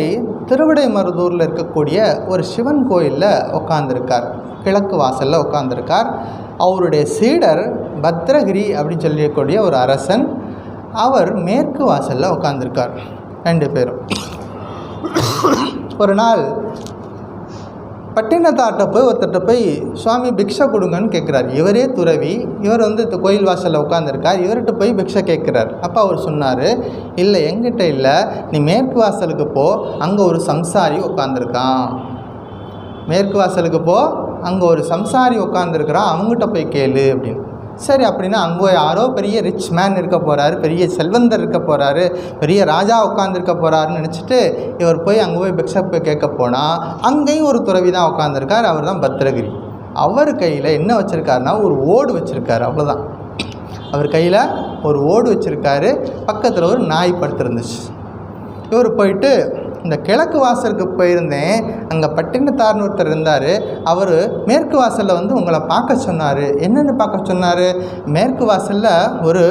திருவிடைமருதூரில் இருக்கக்கூடிய ஒரு சிவன் கோயிலில் உட்காந்துருக்கார். கிழக்கு வாசலில் உட்காந்துருக்கார். அவருடைய சீடர் பத்ரகிரி அப்படின்னு சொல்லக்கூடிய ஒரு அரசன், அவர் மேற்கு வாசலில் உட்காந்துருக்கார். 2 பேரும். ஒரு நாள் பட்டினத்தார்ட்ட போய் ஒருத்தர்கிட்ட போய் சுவாமி பிக்ஷை கொடுங்கன்னு கேட்குறார். இவரே துறவி, இவர் வந்து கோயில் வாசலில் உட்காந்துருக்கார். இவர்கிட்ட போய் பிக்ஷை கேட்குறார். அப்போ அவர் சொன்னார், இல்லை எங்கிட்ட இல்லை, நீ மேற்கு வாசலுக்கு போ, அங்கே ஒரு சம்சாரி உட்காந்துருக்கான். மேற்கு வாசலுக்கு போ, அங்கே ஒரு சம்சாரி உட்காந்துருக்கிறான், அவங்ககிட்ட போய் கேளு அப்படின்னு. சரி, அப்படின்னா அங்கே யாரோ பெரிய ரிச் மேன் இருக்க போகிறாரு, பெரிய செல்வந்தர் இருக்க போகிறாரு, பெரிய ராஜா உட்காந்துருக்க போகிறாருன்னு நினச்சிட்டு இவர் போய் அங்கே போய் பிக்ஷை போய் கேட்க போனால் அங்கேயும் ஒரு துறவி தான் உட்காந்துருக்கார். அவர் தான் பத்ரகிரி. அவர் கையில் என்ன வச்சுருக்காருன்னா ஒரு ஓடு வச்சுருக்காரு. அவ்வளோதான். அவர் கையில் ஒரு ஓடு வச்சுருக்காரு. பக்கத்தில் ஒரு நாய் படுத்துருந்துச்சு. இவர் போயிட்டு இந்த கிழக்கு வாசலுக்கு போயிருந்தேன், அங்கே பட்டினத்தார்னு ஒருத்தர் இருந்தார். அவர் மேற்கு வாசலில் வந்து உங்களை பார்க்க சொன்னார். என்னென்னு பார்க்க சொன்னார், மேற்கு வாசலில் ஒரு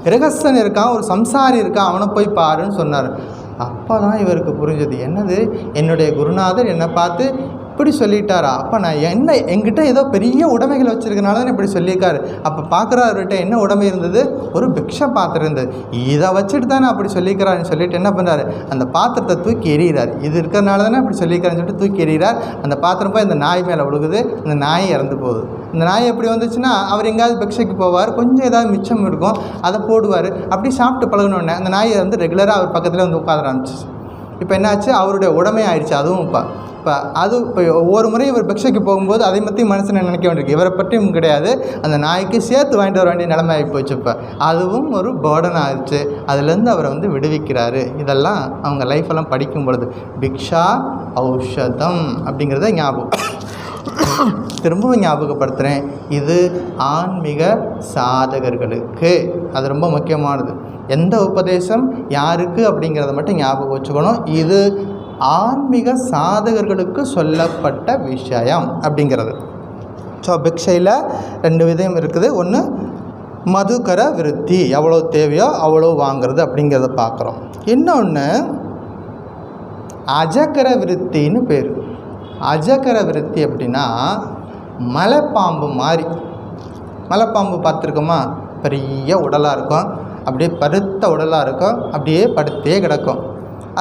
கிரகஸ்தன் இருக்கான், ஒரு சம்சாரி இருக்கான், அவனை போய் பாருன்னு சொன்னார். அப்போ தான் இவருக்கு புரிஞ்சது, என்னது என்னுடைய குருநாதர் என்னை பார்த்து இப்படி சொல்லிட்டாரா, அப்போ நான் என்கிட்ட ஏதோ பெரிய உடைமைகளை வச்சுருக்கனால தான் இப்படி சொல்லியிருக்காரு. அப்போ பார்க்குறவர்கிட்ட என்ன உடைமை இருந்தது, ஒரு பிக்ஷை பாத்திரம் இருந்தது. இதை வச்சுட்டு தானே அப்படி சொல்லிக்கிறாருன்னு சொல்லிட்டு என்ன பண்ணுறாரு, அந்த பாத்திரத்தை தூக்கி எறிகிறார். இது இருக்கிறனால தானே அப்படி சொல்லியிருக்காருன்னு சொல்லிட்டு தூக்கி எறிகிறார். அந்த பாத்திரம் போய் அந்த நாய் மேலே விழுகுது. அந்த நாய் இறந்து போகுது. இந்த நாய் எப்படி வந்துச்சுன்னா, அவர் எங்கேயாவது பிக்ஷைக்கு போவார், கொஞ்சம் ஏதாவது மிச்சம் இருக்கும், அதை போடுவார். அப்படி சாப்பிட்டு பழகினோடனே அந்த நாயை வந்து ரெகுலராக அவர் பக்கத்தில் வந்து உட்கார ஆரம்பிச்சிச்சு. இப்போ என்னாச்சு, அவருடைய உடைமை ஆயிடுச்சு. அதுவும் இப்போ ஒவ்வொரு முறையும் இவர் பிக்ஷைக்கு போகும்போது அதை பற்றி மனசில் நினைக்க வேண்டியிருக்கு. இவரை பற்றியும் கிடையாது, அந்த நாய்க்கு சேர்த்து வாங்கிட்டு வர வேண்டிய நிலைமை ஆகி போச்சு. இப்போ அதுவும் ஒரு பேர்டன் ஆயிடுச்சு. அதுலேருந்து அவரை வந்து விடுவிக்கிறாரு. இதெல்லாம் அவங்க லைஃப்பெல்லாம் படிக்கும் பொழுது பிக்ஷா ஔஷதம் அப்படிங்கிறத ஞாபகம். திரும்பவும் ஞாபகப்படுத்துகிறேன், இது ஆன்மீக சாதகர்களுக்கு. அது ரொம்ப முக்கியமானது. எந்த உபதேசம் யாருக்கு அப்படிங்கிறத மட்டும் ஞாபகம் வச்சுக்கணும். இது ஆன்மீக சாதகர்களுக்கு சொல்லப்பட்ட விஷயம் அப்படிங்கிறது. ஸோ பிக்ஷையில் 2 விதம் இருக்குது. ஒன்று மதுகர விருத்தி, எவ்வளோ தேவையோ அவ்வளோ வாங்கிறது அப்படிங்கிறத பார்க்குறோம். இன்னொன்று அஜகர விருத்தின்னு பேர். அஜகர விருத்தி அப்படின்னா மலைப்பாம்பு மாதிரி. மலைப்பாம்பு பார்த்துருக்கோமா? பெரிய உடலாக இருக்கும், அப்படியே பருத்த உடலாக இருக்கும், அப்படியே படுத்தே கிடக்கும்.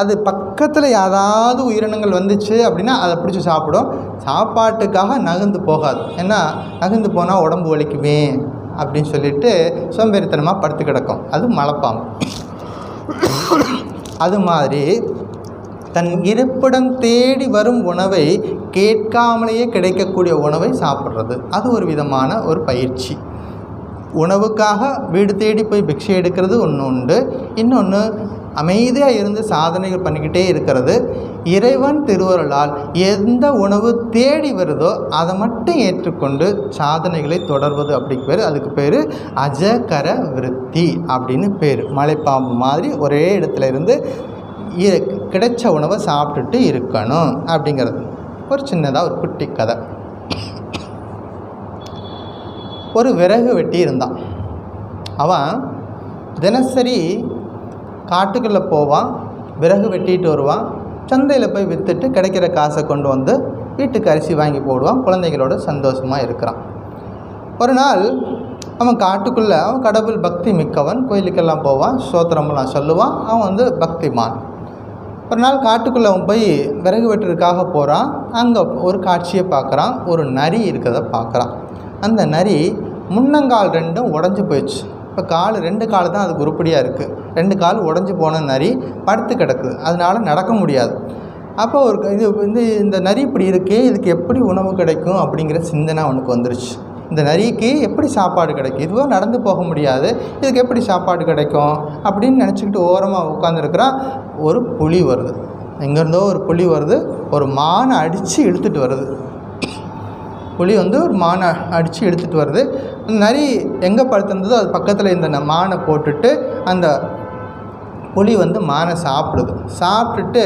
அது பக்கத்தில் ஏதாவது உயிரினங்கள் வந்துச்சு அப்படின்னா அதை பிடிச்சி சாப்பிடும். சாப்பாட்டுக்காக நகர்ந்து போகாது. ஏன்னா நகர்ந்து போனால் உடம்பு வலிக்குமே அப்படின்னு சொல்லிட்டு சோம்பேறித்தனமாக படுத்து கிடக்கும். அது மலைப்பாம்பு. அது மாதிரி தன் இருப்பிடம் தேடி வரும் உணவை கேட்காமலேயே கிடைக்கக்கூடிய உணவை சாப்பிட்றது, அது ஒரு விதமான ஒரு பயிற்சி. உணவுக்காக வீடு தேடி போய் பிக்ஷை எடுக்கிறது ஒன்று உண்டு. இன்னொன்று அமைதியாக இருந்து சாதனைகள் பண்ணிக்கிட்டே இருக்கிறது. இறைவன் திருவருளால் எந்த உணவு தேடி வருதோ அதை மட்டும் ஏற்றுக்கொண்டு சாதனைகளை தொடர்வது அப்படிக்கு பேர். அதுக்கு பேர் அஜகர விருத்தி அப்படின்னு பேர். மலைப்பாம்பு மாதிரி ஒரே இடத்துல இருந்து கிடைச்ச உணவை சாப்பிட்டுட்டு இருக்கணும் அப்படிங்கிறது. ஒரு சின்னதாக ஒரு குட்டி கதை. ஒரு விறகு வெட்டி இருந்தான். அவன் தினசரி காட்டுக்குள்ளே போவான், விறகு வெட்டிட்டு வருவான், சந்தையில் போய் விற்றுட்டு கிடைக்கிற காசை கொண்டு வந்து வீட்டுக்கு அரிசி வாங்கி போடுவான், குழந்தைகளோட சந்தோஷமாக இருக்கிறான். ஒரு நாள் அவன் காட்டுக்குள்ளே, அவன் கடவுள் பக்தி மிக்கவன், கோயிலுக்கெல்லாம் போவான், ஸ்தோத்திரமெல்லாம் சொல்லுவான், அவன் பக்திமான். ஒரு நாள் காட்டுக்குள்ளே அவன் போய் விறகு வெட்டுறதுக்காக போகிறான். அங்கே ஒரு காட்சியை பார்க்குறான். ஒரு நரி இருக்கிறத பார்க்குறான். அந்த நரி முன்னங்கால் 2 உடஞ்சி போயிடுச்சு. இப்போ 2 கால் தான் அதுக்கு உருப்படியாக இருக்குது. 2 கால் உடஞ்சி போன நரி படுத்து கிடக்குது, அதனால் நடக்க முடியாது. அப்போ இந்த நரி இப்படி இருக்கே, இதுக்கு எப்படி உணவு கிடைக்கும் அப்படிங்கிற சிந்தனை அவனுக்கு வந்துருச்சு. இந்த நரிக்கு எப்படி சாப்பாடு கிடைக்கும்? இதுவும் நடந்து போக முடியாது, இதுக்கு எப்படி சாப்பாடு கிடைக்கும் அப்படின்னு நினச்சிக்கிட்டு ஓரமாக உட்காந்துருக்கிறான். ஒரு புலி வருது, எங்கேருந்தோ ஒரு புலி வருது, ஒரு மானை அடித்து இழுத்துட்டு வருது. புலி ஒரு மானை அடித்து எடுத்துகிட்டு வருது. அந்த நரி எங்கே படுத்திருந்ததோ அது பக்கத்தில் இந்த மானை போட்டுட்டு அந்த புலி மானை சாப்பிடுது. சாப்பிட்டுட்டு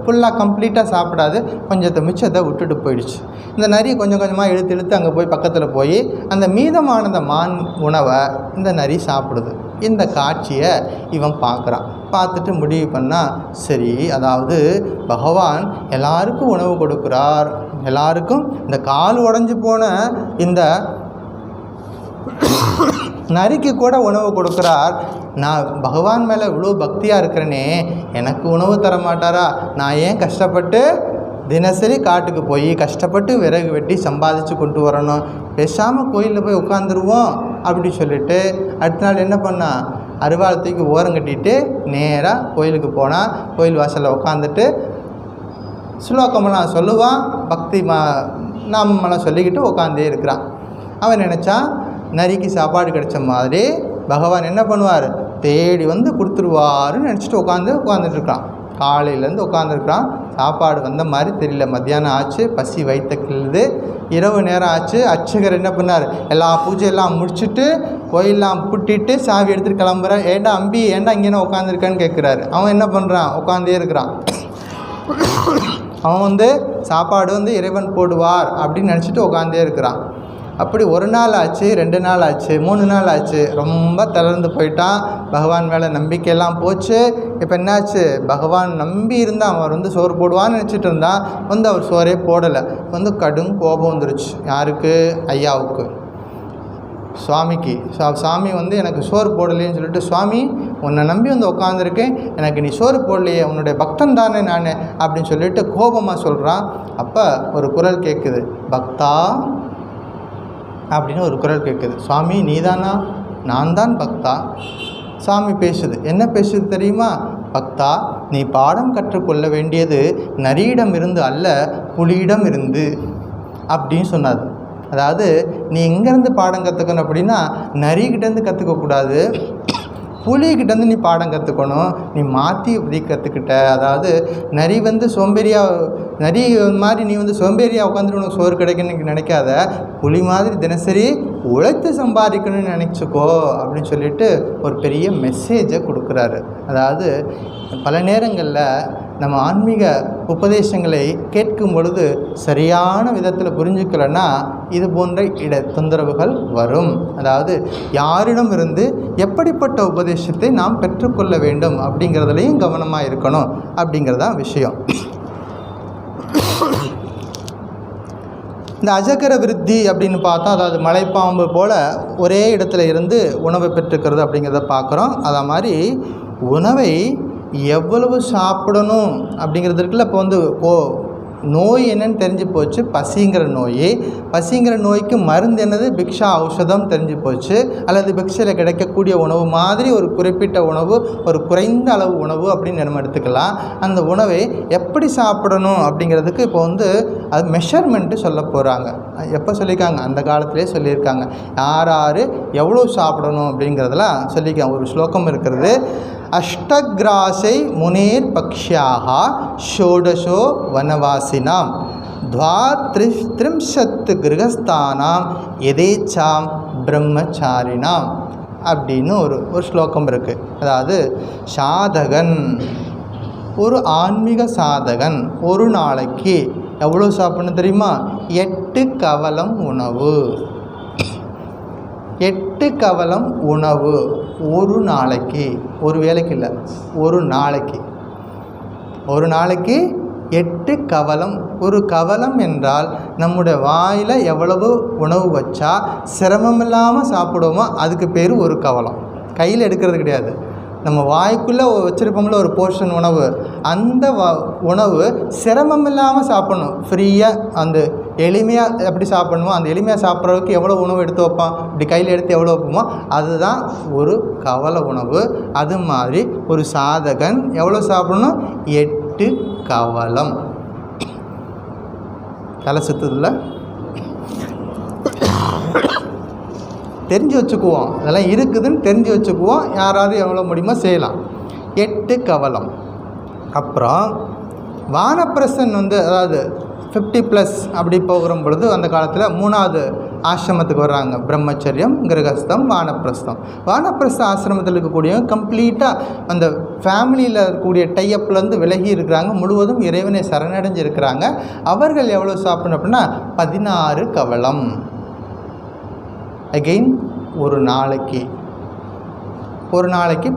ஃபுல்லாக கம்ப்ளீட்டாக சாப்பிடாது, கொஞ்சத்தை மிச்சத்தை விட்டுட்டு போயிடுச்சு. இந்த நரி கொஞ்சம் கொஞ்சமாக இழுத்து அங்கே போய் பக்கத்தில் போய் அந்த மீதமான மான் உணவை இந்த நரி சாப்பிடுது. இந்த காட்சியை இவன் பார்க்குறான். பார்த்துட்டு முடிவு பண்ணால், சரி, அதாவது பகவான் எல்லாருக்கும் உணவு கொடுக்குறார், எல்லாருக்கும் இந்த கால் உடஞ்சி போன இந்த நரிக்கு கூட உணவு கொடுக்குறார். நான் பகவான் மேலே இவ்வளோ பக்தியாக இருக்கிறேனே, எனக்கு உணவு தர மாட்டாரா? நான் ஏன் கஷ்டப்பட்டு தினசரி காட்டுக்கு போய் கஷ்டப்பட்டு விறகு வெட்டி சம்பாதிச்சு கொண்டு வரணும்? பேசாமல் கோயிலில் போய் உட்காந்துருவோம் அப்படி சொல்லிட்டு அடுத்த நாள் என்ன பண்ணான்? அருவாளத்துக்கு ஓரம் கட்டிட்டு நேராக கோயிலுக்கு போனால், கோயில் வாசலில் உட்காந்துட்டு ஸ்லோகமெல்லாம் சொல்லுவான், பக்தி நாமெல்லாம் சொல்லிக்கிட்டு உட்காந்தே இருக்கிறான். அவன் நினச்சான், நரிக்கு சாப்பாடு கிடைச்ச மாதிரி பகவான் என்ன பண்ணுவார், தேடி கொடுத்துருவாருன்னு நினச்சிட்டு உட்காந்துட்டுருக்கான். காலையிலேருந்து உட்காந்துருக்கான். சாப்பாடு வந்த மாதிரி தெரியல. மத்தியானம் ஆச்சு, பசி வயிற்ற கிள்ளுது. இரவு நேரம் ஆச்சு. அர்ச்சகர் என்ன பண்ணார், எல்லா பூஜையெல்லாம் முடிச்சுட்டு கோயிலெலாம் பூட்டிட்டு சாவி எடுத்துகிட்டு கிளம்புறார். ஏண்டா அம்பி, ஏண்டா இங்கேனா உட்காந்துருக்கான்னு கேட்குறாரு. அவன் என்ன பண்ணுறான், உட்காந்தே இருக்கிறான். அவன் சாப்பாடு இறைவன் போடுவார் அப்படின்னு நினச்சிட்டு உட்காந்தே இருக்கிறான். அப்படி 1 நாள் ஆச்சு, 2 நாள் ஆச்சு, 3 நாள் ஆச்சு. ரொம்ப தளர்ந்து போயிட்டான். பகவான் மேலே நம்பிக்கையெல்லாம் போச்சு. இப்போ என்னாச்சு, பகவான் நம்பி இருந்தால் அவன் சோறு போடுவான்னு நினச்சிட்டு இருந்தான். அவர் சோறே போடலை. கடும் கோபம் வந்துருச்சு. யாருக்கு? ஐயாவுக்கு, சுவாமிக்கு. சாமி எனக்கு சோறு போடலைன்னு சொல்லிட்டு, சுவாமி உன்னை நம்பி உட்காந்துருக்கேன், எனக்கு நீ சோறு போடலையே, உன்னுடைய பக்தன் தானே நான் அப்படின்னு சொல்லிட்டு கோபமாக சொல்கிறான். அப்போ ஒரு குரல் கேட்குது, பக்தா அப்படின்னு ஒரு குரல் கேட்குது. சுவாமி நீதானா? நான் தான் பக்தா. சாமி பேசுது. என்ன பேசுது தெரியுமா? பக்தா, நீ பாடம் கற்றுக்கொள்ள வேண்டியது நரியிடம் இருந்து அல்ல, புலியிடம் இருந்து அப்படின்னு சொன்னாது. அதாவது நீ எங்கேருந்து பாடம் கற்றுக்கணும் அப்படின்னா, நரிக்கிட்டேருந்து கற்றுக்கக்கூடாது, புலிகிட்டேருந்து நீ பாடம் கற்றுக்கணும். நீ மாற்றி இப்படி கற்றுக்கிட்ட. அதாவது நரி வந்து நரி மாதிரி நீ வந்து சோம்பேறியாக உட்காந்துட்டு உனக்கு சோறு கிடைக்குன்னு நினைக்காத. புலி மாதிரி தினசரி உழைத்து சம்பாதிக்கணும்னு நினச்சிக்கோ அப்படின்னு சொல்லிட்டு ஒரு பெரிய மெசேஜை கொடுக்குறாரு. அதாவது பல நேரங்களில் நம்ம ஆன்மீக உபதேசங்களை கேட்கும் பொழுது சரியான விதத்தில் புரிஞ்சுக்கலன்னா இது போன்ற தொந்தரவுகள் வரும். அதாவது யாரிடம் இருந்து எப்படிப்பட்ட உபதேசத்தை நாம் பெற்றுக்கொள்ள வேண்டும் அப்படிங்கிறதுலையும் கவனமாக இருக்கணும் அப்படிங்கிறதான் விஷயம். இந்த அஜகர விருத்தி அப்படின்னு பார்த்தா, அதாவது மலைப்பாம்பு போல் ஒரே இடத்துல இருந்து உணவை பெற்றுக்கிறது அப்படிங்கிறத பார்க்குறோம். அதை மாதிரி உணவை எவ்வளவு சாப்பிடணும் அப்படிங்கிறது இருக்குல்ல. இப்போ வந்து நோய் என்னன்னு தெரிஞ்சு போச்சு, பசிங்கிற நோய். பசிங்கிற நோய்க்கு மருந்து என்னது, பிக்ஷா ஔஷதம் தெரிஞ்சு போச்சு. அல்லது பிக்ஷையில் கிடைக்கக்கூடிய உணவு மாதிரி ஒரு குறிப்பிட்ட உணவு, ஒரு குறைந்த அளவு உணவு அப்படின்னு நம்ம எடுத்துக்கலாம். அந்த உணவை எப்படி சாப்பிடணும் அப்படிங்கிறதுக்கு இப்போ வந்து அது மெஷர்மெண்ட்டு சொல்ல போகிறாங்க. எப்போ சொல்லியிருக்காங்க, அந்த காலத்திலே சொல்லியிருக்காங்க. யார் எவ்வளோ சாப்பிடணும் அப்படிங்கிறதெல்லாம் சொல்லியிருக்காங்க. ஒரு ஸ்லோகம் இருக்கிறது, அஷ்டகிராசை முனேர் பக்ஷியாக ஷோடசோ வனவாசினாம் த்ரிம்ஷத் கிரகஸ்தானாம் எதேச்சாம் பிரம்மச்சாரினாம் அப்படின்னு ஒரு ஸ்லோகம் இருக்குது. அதாவது சாதகன், ஒரு ஆன்மீக சாதகன் ஒரு நாளைக்கு எவ்வளோ சாப்பிடணும் தெரியுமா? 8 கவலம் உணவு. 8 கவலம் உணவு ஒரு நாளைக்கு. ஒரு வேளைக்கு இல்லை, ஒரு நாளைக்கு. 8 கவலம். ஒரு கவலம் என்றால் நம்முடைய வாயில் எவ்வளவு உணவு வச்சா சிரமமில்லாமல் சாப்பிடுவோமோ அதுக்கு பேர் ஒரு கவலம். கையில் எடுக்கிறது கிடையாது. நம்ம வாய்க்குள்ளே வச்சுருப்போம்ல ஒரு போர்ஷன் உணவு, அந்த உணவு சிரமம் இல்லாமல் சாப்பிடணும். ஃப்ரீயாக அந்த எளிமையாக எப்படி சாப்பிடணுமோ அந்த எளிமையாக சாப்பிட்றதுக்கு எவ்வளோ உணவு எடுத்து வைப்பான், இப்படி கையில் எடுத்து எவ்வளோ வைப்போமோ அதுதான் ஒரு கவல உணவு. அது மாதிரி ஒரு சாதகன் எவ்வளோ சாப்பிடணும்? 8 கவலம். தலை சுற்றுதில்ல, தெரிஞ்சு வச்சுக்குவோம். அதெல்லாம் இருக்குதுன்னு தெரிஞ்சு வச்சுக்குவோம். யாராவது எவ்வளோ முடியுமோ செய்யலாம். 8 கவலம். அப்புறம் வானப்பிரசன் வந்து அதாவது 50+ அப்படி போகிற பொழுது அந்த காலத்தில் 3வது ஆசிரமத்துக்கு வர்றாங்க. பிரம்மச்சரியம், கிரகஸ்தம், வானப்பிரஸ்தம். வானப்பிரஸ்த ஆசிரமத்தில் இருக்கக்கூடியவங்க கம்ப்ளீட்டாக அந்த ஃபேமிலியில் இருக்கக்கூடிய டைஅப்லேருந்து விலகி இருக்கிறாங்க. முழுவதும் இறைவனை சரணடைஞ்சிருக்கிறாங்க. அவர்கள் எவ்வளோ சாப்பிடணும் அப்படின்னா 16 கவலம். அகெயின் ஒரு நாளைக்கு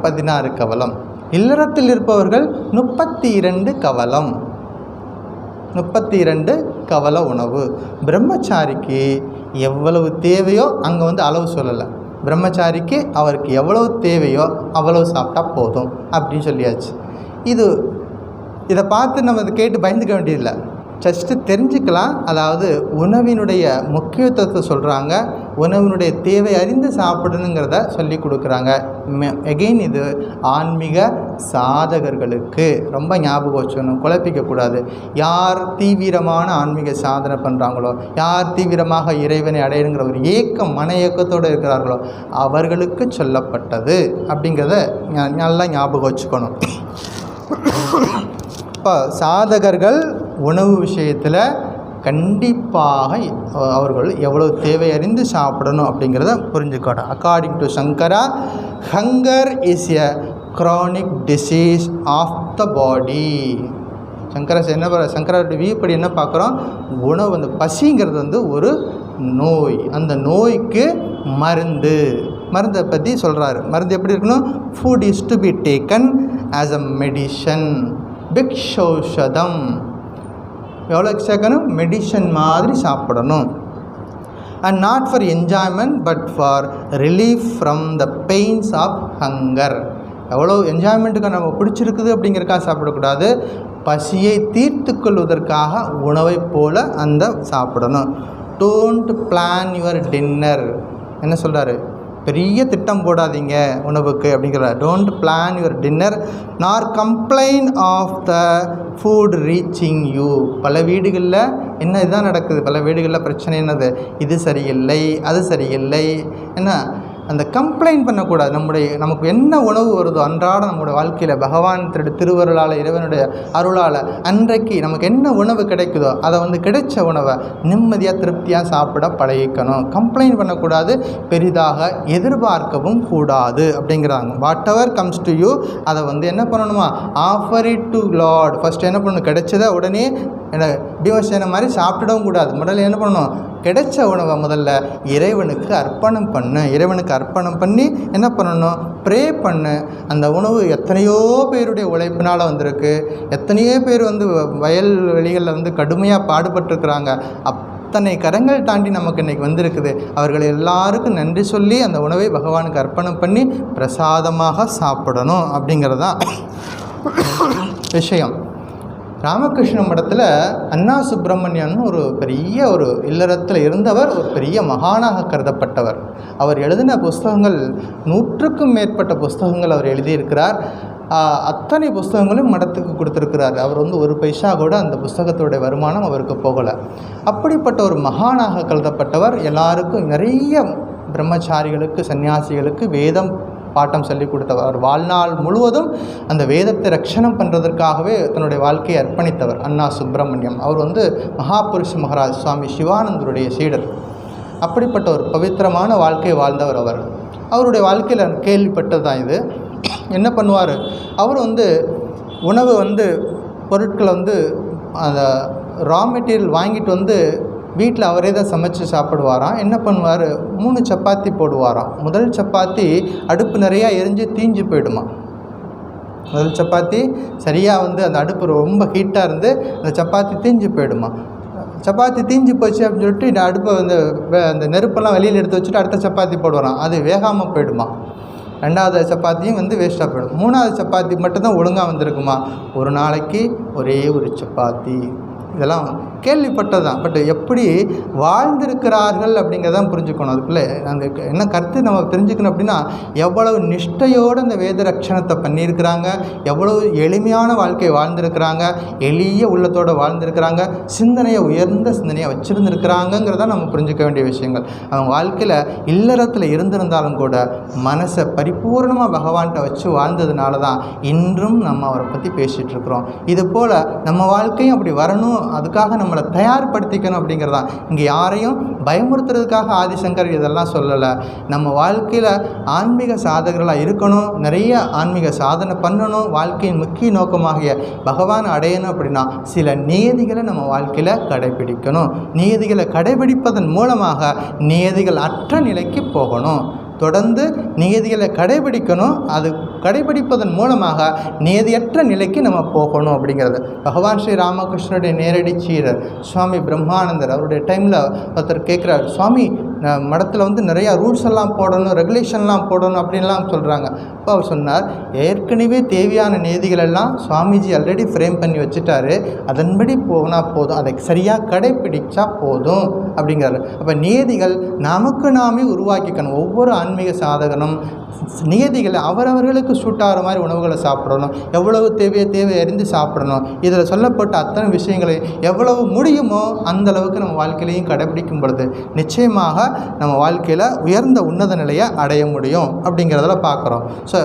16 கவலம். இல்லறத்தில் இருப்பவர்கள் 32 கவலம். 32 கவல உணவு. பிரம்மச்சாரிக்கு எவ்வளவு தேவையோ அங்கே வந்து அளவு சொல்லலை. பிரம்மச்சாரிக்கு அவருக்கு எவ்வளவு தேவையோ அவ்வளவு சாப்பிட்டா போதும் அப்படின்னு சொல்லியாச்சு. இதை பார்த்து நம்ம கேட்டு பயந்துக்க வேண்டியதில்லை, ஜஸ்ட்டு தெரிஞ்சுக்கலாம். அதாவது உணவினுடைய முக்கியத்துவத்தை சொல்கிறாங்க, உணவினுடைய தேவை அறிந்து சாப்பிடணுங்கிறத சொல்லி கொடுக்குறாங்க. எகெயின் இது ஆன்மீக சாதகர்களுக்கு ரொம்ப ஞாபகம் வச்சுக்கணும், குழப்பிக்கக்கூடாது. யார் தீவிரமான ஆன்மீக சாதனை பண்ணுறாங்களோ, யார் தீவிரமாக இறைவனை அடையணுங்கிற ஒரு மன ஏக்கத்தோடு இருக்கிறார்களோ அவர்களுக்கு சொல்லப்பட்டது அப்படிங்கிறத நல்லா ஞாபகம் வச்சுக்கணும். இப்போ சாதகர்கள் உணவு விஷயத்தில் கண்டிப்பாக அவர்கள் எவ்வளோ தேவை அறிந்து சாப்பிடணும் அப்படிங்கிறத புரிஞ்சுக்கணும். According to Shankara, hunger is a chronic disease of the body. சங்கராவுடைய வியூப்படி என்ன பார்க்குறோம்? உணவு, அந்த பசிங்கிறது வந்து ஒரு நோய். அந்த நோய்க்கு மருந்தை பற்றி சொல்கிறாரு. மருந்து எப்படி இருக்கணும்? Food is to be taken as a medicine. பிக்ஷௌஷதம். எவ்வளோ சேர்க்கணும்? மெடிஷன் மாதிரி சாப்பிடணும். And not for enjoyment but for relief from the pains of hunger. எவ்வளோ என்ஜாய்மெண்ட்டுக்கு நம்ம பிடிச்சிருக்குது அப்படிங்கிறக்காக சாப்பிடக்கூடாது, பசியை தீர்த்து கொள்வதற்காக உணவை போல் அந்த சாப்பிடணும். Don't plan your dinner. என்ன சொல்கிறாரு? பெரிய திட்டம் போடாதீங்க உணவுக்கு அப்படிங்கிறார். Don't plan your dinner nor complain of the food reaching you. பல வீடுகளில் என்ன இதுதான் நடக்குது. பல வீடுகளில் பிரச்சனை என்னது? இது சரியில்லை, அது சரியில்லை, என்ன அந்த கம்ப்ளைண்ட் பண்ணக்கூடாது. நமக்கு என்ன உணவு வருதோ அன்றாட நம்முடைய வாழ்க்கையில் பகவான் திருவருளால் இறைவனுடைய அருளால் அன்றைக்கு நமக்கு என்ன உணவு கிடைக்குதோ அதை கிடைச்ச உணவை நிம்மதியாக திருப்தியாக சாப்பிட பழகிக்கணும். கம்ப்ளைண்ட் பண்ணக்கூடாது, பெரிதாக எதிர்பார்க்கவும் கூடாது அப்படிங்கிறாங்க. What ever comes to you அதை என்ன பண்ணணுமா, offer it to Lord. First என்ன பண்ணணும், கிடைச்சதை உடனே பீமசேன மாதிரி சாப்பிடவும் கூடாது. முதல்ல என்ன பண்ணணும், கிடைச்ச உணவை முதல்ல இறைவனுக்கு அர்ப்பணம் பண்ணு. இறைவனுக்கு அர்ப்பணம் பண்ணி என்ன பண்ணணும், ப்ரே பண்ணு. அந்த உணவு எத்தனையோ பேருடைய உழைப்பினால் வந்திருக்கு. எத்தனையோ பேர் வயல் வெளிகளில் கடுமையாக பாடுபட்டுருக்குறாங்க. அத்தனை கரங்கள் தாண்டி நமக்கு இன்றைக்கி வந்திருக்குது. அவர்கள் எல்லாருக்கும் நன்றி சொல்லி அந்த உணவை பகவானுக்கு அர்ப்பணம் பண்ணி பிரசாதமாக சாப்பிடணும் அப்படிங்கிறதான் விஷயம். ராமகிருஷ்ண மடத்தில் அண்ணா சுப்பிரமணியன் ஒரு பெரிய இல்லறத்தில் இருந்தவர், ஒரு பெரிய மகானாக கருதப்பட்டவர். அவர் எழுதின புஸ்தகங்கள் 100க்கும் மேற்பட்ட புஸ்தகங்கள் அவர் எழுதியிருக்கிறார். அத்தனை புஸ்தகங்களும் மடத்துக்கு கொடுத்துருக்கிறார். அவர் ஒரு பைசா கூட அந்த புஸ்தகத்தோடைய வருமானம் அவருக்கு போகலை. அப்படிப்பட்ட ஒரு மகானாக கருதப்பட்டவர். எல்லாருக்கும் நிறைய பிரம்மச்சாரிகளுக்கு சன்னியாசிகளுக்கு வேதம் பாட்டம் சொல்லி கொடுத்தவர். வாழ்நாள் முழுவதும் அந்த வேதத்தை ரட்சணம் பண்ணுறதற்காகவே தன்னுடைய வாழ்க்கையை அர்ப்பணித்தவர் அண்ணா சுப்பிரமணியம். அவர் மகாபுருஷ மகாராஜ் சுவாமி சிவானந்தருடைய சீடர். அப்படிப்பட்ட ஒரு பவித்திரமான வாழ்க்கையை வாழ்ந்தவர் அவர். அவருடைய வாழ்க்கையில் கேள்விப்பட்டது தான் இது. என்ன பண்ணுவார், அவர் உணவு பொருட்களை அந்த ரா மெட்டீரியல் வாங்கிட்டு வீட்டில் அவரே தான் சமைச்சு சாப்பிடுவாராம். என்ன பண்ணுவார், 3 சப்பாத்தி போடுவாராம். முதல் சப்பாத்தி அடுப்பு நிறையா எரிஞ்சு தீஞ்சு போயிடுமா. முதல் சப்பாத்தி சரியாக அந்த அடுப்பு ரொம்ப ஹீட்டாக இருந்து அந்த சப்பாத்தி தீஞ்சு போயிடுமா. சப்பாத்தி தீஞ்சு போச்சு அப்படின்னு சொல்லிட்டு இந்த அடுப்பை அந்த நெருப்பெல்லாம் வெளியில் எடுத்து வச்சுட்டு அடுத்த சப்பாத்தி போடுவாராம். அது வேகாமல் போயிடுமா. 2வது சப்பாத்தியும் வேஸ்ட்டாக போயிடும். 3வது சப்பாத்தி மட்டும்தான் ஒழுங்காக வந்திருக்குமா. ஒரு நாளைக்கு ஒரே ஒரு சப்பாத்தி. இதெல்லாம் கேள்விப்பட்டது தான். பட் எப்படி வாழ்ந்திருக்கிறார்கள் அப்படிங்கிறதான் புரிஞ்சுக்கணும். அதுக்குள்ளே அந்த என்ன கருத்து நம்ம தெரிஞ்சுக்கணும் அப்படின்னா, எவ்வளவு நிஷ்டையோடு அந்த வேத ரட்சணத்தை பண்ணியிருக்கிறாங்க, எவ்வளவு எளிமையான வாழ்க்கையை வாழ்ந்திருக்கிறாங்க, எளிய உள்ளத்தோடு வாழ்ந்திருக்கிறாங்க, சிந்தனையை உயர்ந்த சிந்தனையை வச்சுருந்துருக்கிறாங்கங்கிறதான் நம்ம புரிஞ்சுக்க வேண்டிய விஷயங்கள். அவங்க வாழ்க்கையில் இல்லறத்தில் இருந்திருந்தாலும் கூட மனசை பரிபூர்ணமாக பகவான்கிட்ட வச்சு வாழ்ந்ததுனால தான் இன்றும் நம்ம அவரை பற்றி பேசிகிட்ருக்குறோம். இது போல் நம்ம வாழ்க்கையும் அப்படி வரணும், அதுக்காக நம்மளை தயார்படுத்திக்கணும் அப்படிங்கிறதான். இங்கே யாரையும் பயமுறுத்துறதுக்காக ஆதிசங்கர் இதெல்லாம் சொல்லலை. நம்ம வாழ்க்கையில் ஆன்மீக சாதகர்களாக இருக்கணும், நிறைய ஆன்மீக சாதனை பண்ணணும், வாழ்க்கையின் முக்கிய நோக்கமாகிய பகவான் அடையணும் அப்படின்னா சில நியதிகளை நம்ம வாழ்க்கையில் கடைபிடிக்கணும். நியதிகளை கடைபிடிப்பதன் மூலமாக நியதிகள் அற்ற நிலைக்கு போகணும். தொடர்ந்து நியதிகளை கடைபிடிக்கணும். அது கடைபிடிப்பதன் மூலமாக நியதியற்ற நிலைக்கு நம்ம போகணும் அப்படிங்கிறது. பகவான் ஸ்ரீ ராமகிருஷ்ணனுடைய நேரடி சீடர் சுவாமி பிரம்மானந்தர் அவருடைய டைமில் ஒருத்தர் கேட்குறாரு, சுவாமி மடத்தில் நிறையா ரூல்ஸ் எல்லாம் போடணும், ரெகுலேஷன்லாம் போடணும் அப்படின்லாம் சொல்கிறாங்க. அப்போ அவர் சொன்னார், ஏற்கனவே தேவையான நியதிகள் எல்லாம் சுவாமிஜி ஆல்ரெடி ஃப்ரேம் பண்ணி வச்சுட்டாரு, அதன்படி போனால் போதும், அதை சரியாக கடைப்பிடிச்சா போதும் அப்படிங்கிறாரு. அப்போ நியதிகள் நமக்கு நாமே உருவாக்கிக்கணும். ஒவ்வொரு ஆன்மீக சாதகனும் நியதிகளை அவரவர்களுக்கு சூட்டாகிற மாதிரி உணவுகளை சாப்பிடணும், எவ்வளவு தேவை அறிந்து சாப்பிடணும். இதில் சொல்லப்பட்ட அத்தனை விஷயங்களை எவ்வளவு முடியுமோ அந்த அளவுக்கு நம்ம வாழ்க்கையிலையும் கடைபிடிக்கும் பொழுது நிச்சயமாக நம்ம வாழ்க்கையில் உயர்ந்த உன்னத நிலையை அடைய முடியும் அப்படிங்கிறதில் பார்க்குறோம். ஸோ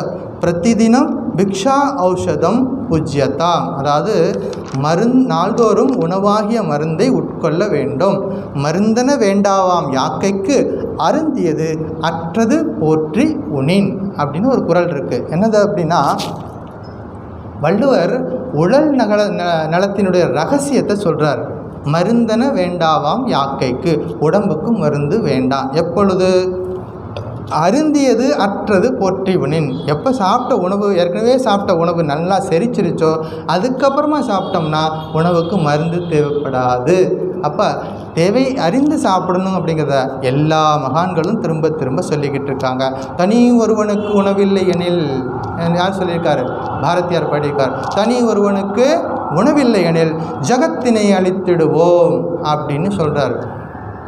பிரதிதினம் பிக்ஷா ஔஷதம் பூஜ்யதாம், அதாவது நாள்தோறும் உணவாகிய மருந்தை உட்கொள்ள வேண்டும். மருந்தன வேண்டாவாம் யாக்கைக்கு அருந்தியது அற்றது போற்றி உணின் அப்படின்னு ஒரு குறள் இருக்குது. என்னது அப்படின்னா, வள்ளுவர் உடல் நலத்தினுடைய ரகசியத்தை சொல்கிறார். மருந்தன வேண்டாவாம் யாக்கைக்கு, உடம்புக்கு மருந்து வேண்டாம். எப்பொழுது அருந்தியது அற்றது போற்றி உணின், எப்போ சாப்பிட்ட உணவு ஏற்கனவே சாப்பிட்ட உணவு நல்லா செரிச்சிருச்சோ அதுக்கப்புறமா சாப்பிட்டோம்னா உணவுக்கு மருந்து தேவைப்படாது. அப்போ தேவை அறிந்து சாப்பிடணும் அப்படிங்கிறத எல்லா மகான்களும் திரும்ப திரும்ப சொல்லிக்கிட்டு இருக்காங்க. தனி ஒருவனுக்கு உணவில்லை எனில், யார் சொல்லியிருக்காரு, பாரதியார் பாடியிருக்கார், தனி ஒருவனுக்கு உணவில்லை எனில் ஜகத்தினை அழித்திடுவோம் அப்படின்னு சொல்கிறார்.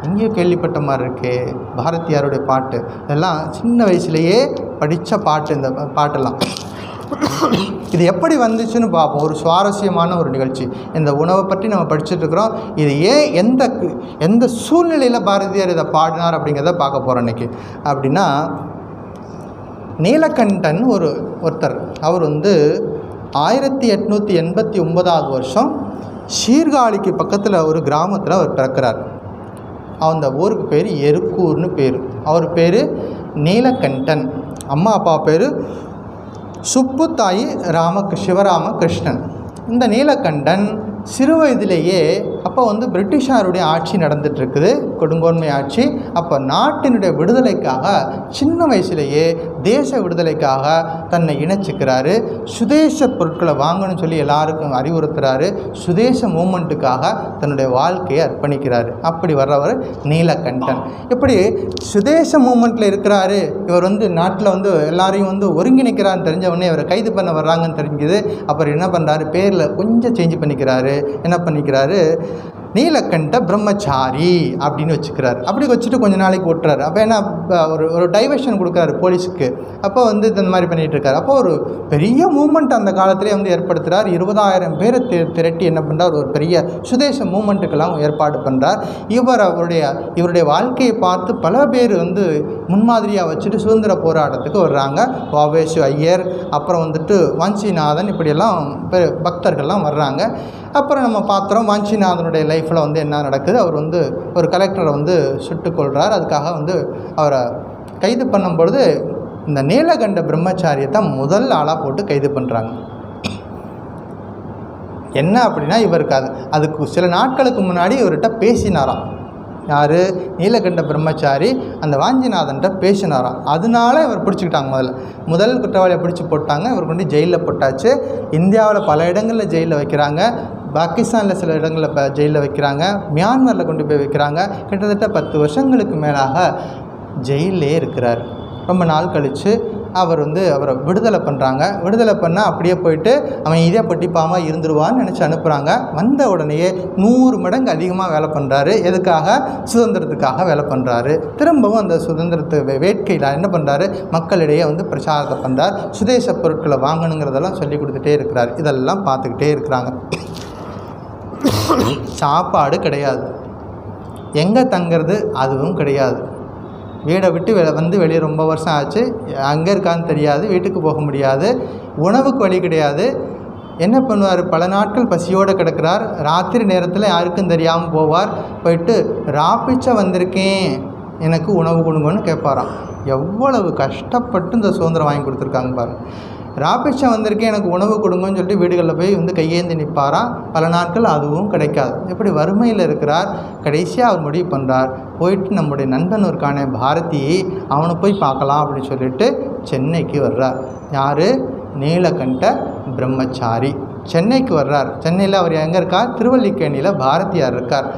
இங்கேயும் கேள்விப்பட்ட மாதிரி இருக்கே பாரதியாருடைய பாட்டு. இதெல்லாம் சின்ன வயசுலேயே படித்த பாட்டு. இந்த பாட்டெல்லாம் இது எப்படி வந்துச்சுன்னு பார்ப்போம். ஒரு சுவாரஸ்யமான ஒரு நிகழ்ச்சி. இந்த உணவை பற்றி நம்ம படிச்சுட்ருக்குறோம். இது ஏன் எந்த சூழ்நிலையில் பாரதியார் இதை பாடினார் அப்படிங்கிறத பார்க்க போகிறோம் இன்றைக்கி. அப்படின்னா, நீலகண்டன் ஒருத்தர். அவர் 1889 வருஷம் சீர்காழிக்கு பக்கத்தில் ஒரு கிராமத்தில் அவர் பிறக்கிறார். அந்த ஊருக்கு பேர் எருக்கூர்னு பேர். அவர் பேர் நீலகண்டன். அம்மா அப்பா பேர் சுப்பு, தாயி சிவராமகிருஷ்ணன். இந்த நீலகண்டன் சிறு வயதிலேயே அப்போ பிரிட்டிஷாருடைய ஆட்சி நடந்துகிட்ருக்குது, கொடுங்கோன்மை ஆட்சி. அப்போ நாட்டினுடைய விடுதலைக்காக சின்ன வயசுலேயே தேச விடுதலைக்காக தன்னை இணைச்சிக்கிறாரு. சுதேச பொருட்களை வாங்கணும்னு சொல்லி எல்லாருக்கும் அறிவுறுத்துகிறாரு. சுதேச மூமெண்ட்டுக்காக தன்னுடைய வாழ்க்கையை அர்ப்பணிக்கிறாரு. அப்படி வர்றவர் நீலகண்டன். இப்படி சுதேச மூமெண்ட்டில் இருக்கிறாரு. இவர் நாட்டில் எல்லாரையும் ஒருங்கிணைக்கிறான்னு தெரிஞ்சவொடனே இவரை கைது பண்ண வர்றாங்கன்னு தெரிஞ்சுது. அப்புறம் என்ன பண்ணுறாரு, பேரில் கொஞ்சம் சேஞ்ச் பண்ணிக்கிறாரு. என்ன பண்ணிக்கிறாரு, நீலகண்ட பிரம்மச்சாரி அப்படின்னு வச்சுக்கிறார். அப்படி வச்சுட்டு கொஞ்ச நாளைக்கு ஓட்டுறாரு. அப்போ என்ன, ஒரு டைவர்ஷன் கொடுக்குறாரு போலீஸுக்கு. அப்போ இந்த மாதிரி பண்ணிகிட்டு இருக்காரு. அப்போ ஒரு பெரிய மூமெண்ட் அந்த காலத்திலே ஏற்படுத்துகிறார். 20,000 பேரை திரட்டி என்ன பண்ணுறார், ஒரு பெரிய சுதேச மூமெண்ட்டுக்கெல்லாம் ஏற்பாடு பண்ணுறார். இவருடைய வாழ்க்கையை பார்த்து பல பேர் முன்மாதிரியாக வச்சுட்டு சுதந்திர போராட்டத்துக்கு வர்றாங்க. வாவேசு ஐயர், அப்புறம் வாஞ்சிநாதன், இப்படியெல்லாம் பக்தர்கள்லாம் வர்றாங்க. அப்புறம் நம்ம பார்த்தோம் வாஞ்சிநாதனுடைய லைஃப்பில் என்ன நடக்குது. அவர் ஒரு கலெக்டரை சுட்டுக்கொள்கிறார். அதுக்காக அவரை கைது பண்ணும்பொழுது இந்த நீலகண்ட பிரம்மச்சாரியை தான் முதல் ஆளாக போட்டு கைது பண்ணுறாங்க. என்ன அப்படின்னா, இவருக்கு அதுக்கு சில நாட்களுக்கு முன்னாடி இவர்கிட்ட பேசினாராம். யார், நீலகண்ட பிரம்மச்சாரி அந்த வாஞ்சிநாதன்கிட்ட பேசினாராம். அதனால இவர் பிடிச்சிக்கிட்டாங்க. முதல் குற்றவாளியை பிடிச்சி போட்டாங்க. இவர் கொண்டு ஜெயிலில் போட்டாச்சு. இந்தியாவில் பல இடங்களில் ஜெயிலில் வைக்கிறாங்க. பாகிஸ்தானில் சில இடங்களில் ஜெயிலில் வைக்கிறாங்க. மியான்மரில் கொண்டு போய் வைக்கிறாங்க. கிட்டத்தட்ட 10 வருஷங்களுக்கு மேலாக ஜெயிலே இருக்கிறார். ரொம்ப நாள் கழித்து அவர் அவரை விடுதலை பண்ணுறாங்க. விடுதலை பண்ணால் அப்படியே போயிட்டு அவன் இதே பட்டிப்பாமல் இருந்துருவான்னு நினச்சி அனுப்புகிறாங்க. வந்த உடனேயே 100 மடங்கு அதிகமாக வேலை பண்ணுறாரு. எதுக்காக, சுதந்திரத்துக்காக வேலை பண்ணுறாரு. திரும்பவும் அந்த சுதந்திரத்து வேட்கையில் என்ன பண்ணுறாரு, மக்களிடையே பிரச்சாரத்தை பண்ணுறார். சுதேச பொருட்களை வாங்கணுங்கிறதெல்லாம் சொல்லி கொடுத்துட்டே இருக்கிறார். இதெல்லாம் பார்த்துக்கிட்டே இருக்கிறாங்க. சாப்பாடு கிடையாது, எங்கே தங்கிறது அதுவும் கிடையாது. வீடை விட்டு வெளியே ரொம்ப வருஷம் ஆச்சு. அங்கே இருக்கான்னு தெரியாது, வீட்டுக்கு போக முடியாது, உணவுக்கு வழி கிடையாது. என்ன பண்ணுவார், பல நாட்கள் பசியோடு கிடக்கிறார். ராத்திரி நேரத்தில் யாருக்கும் தெரியாமல் போவார். போயிட்டு ராப்பிச்சை வந்திருக்கேன், எனக்கு உணவு கொடுங்கன்னு கேட்பாராம். எவ்வளவு கஷ்டப்பட்டு இந்த சுதந்திரம் வாங்கி கொடுத்துருக்காங்க பாருங்கள். ராப்பிச்சை வந்திருக்கேன், எனக்கு உணவு கொடுங்கன்னு சொல்லிட்டு வீடுகளில் போய் கையேந்தி நிற்பாராம். பல நாட்கள் அதுவும் கிடைக்காது. எப்படி வறுமையில் இருக்கிறார். கடைசியாக அவர் முடிவு பண்ணுறார், போயிட்டு நம்முடைய நண்பன் இருக்கானே பாரதி, அவனை போய் பார்க்கலாம் அப்படின்னு சொல்லிட்டு சென்னைக்கு வர்றார். யார், நீலகண்ட பிரம்மச்சாரி சென்னைக்கு வர்றார். சென்னையில் அவர் எங்கே இருக்கார், திருவல்லிக்கேணியில் பாரதியார் இருக்கார்.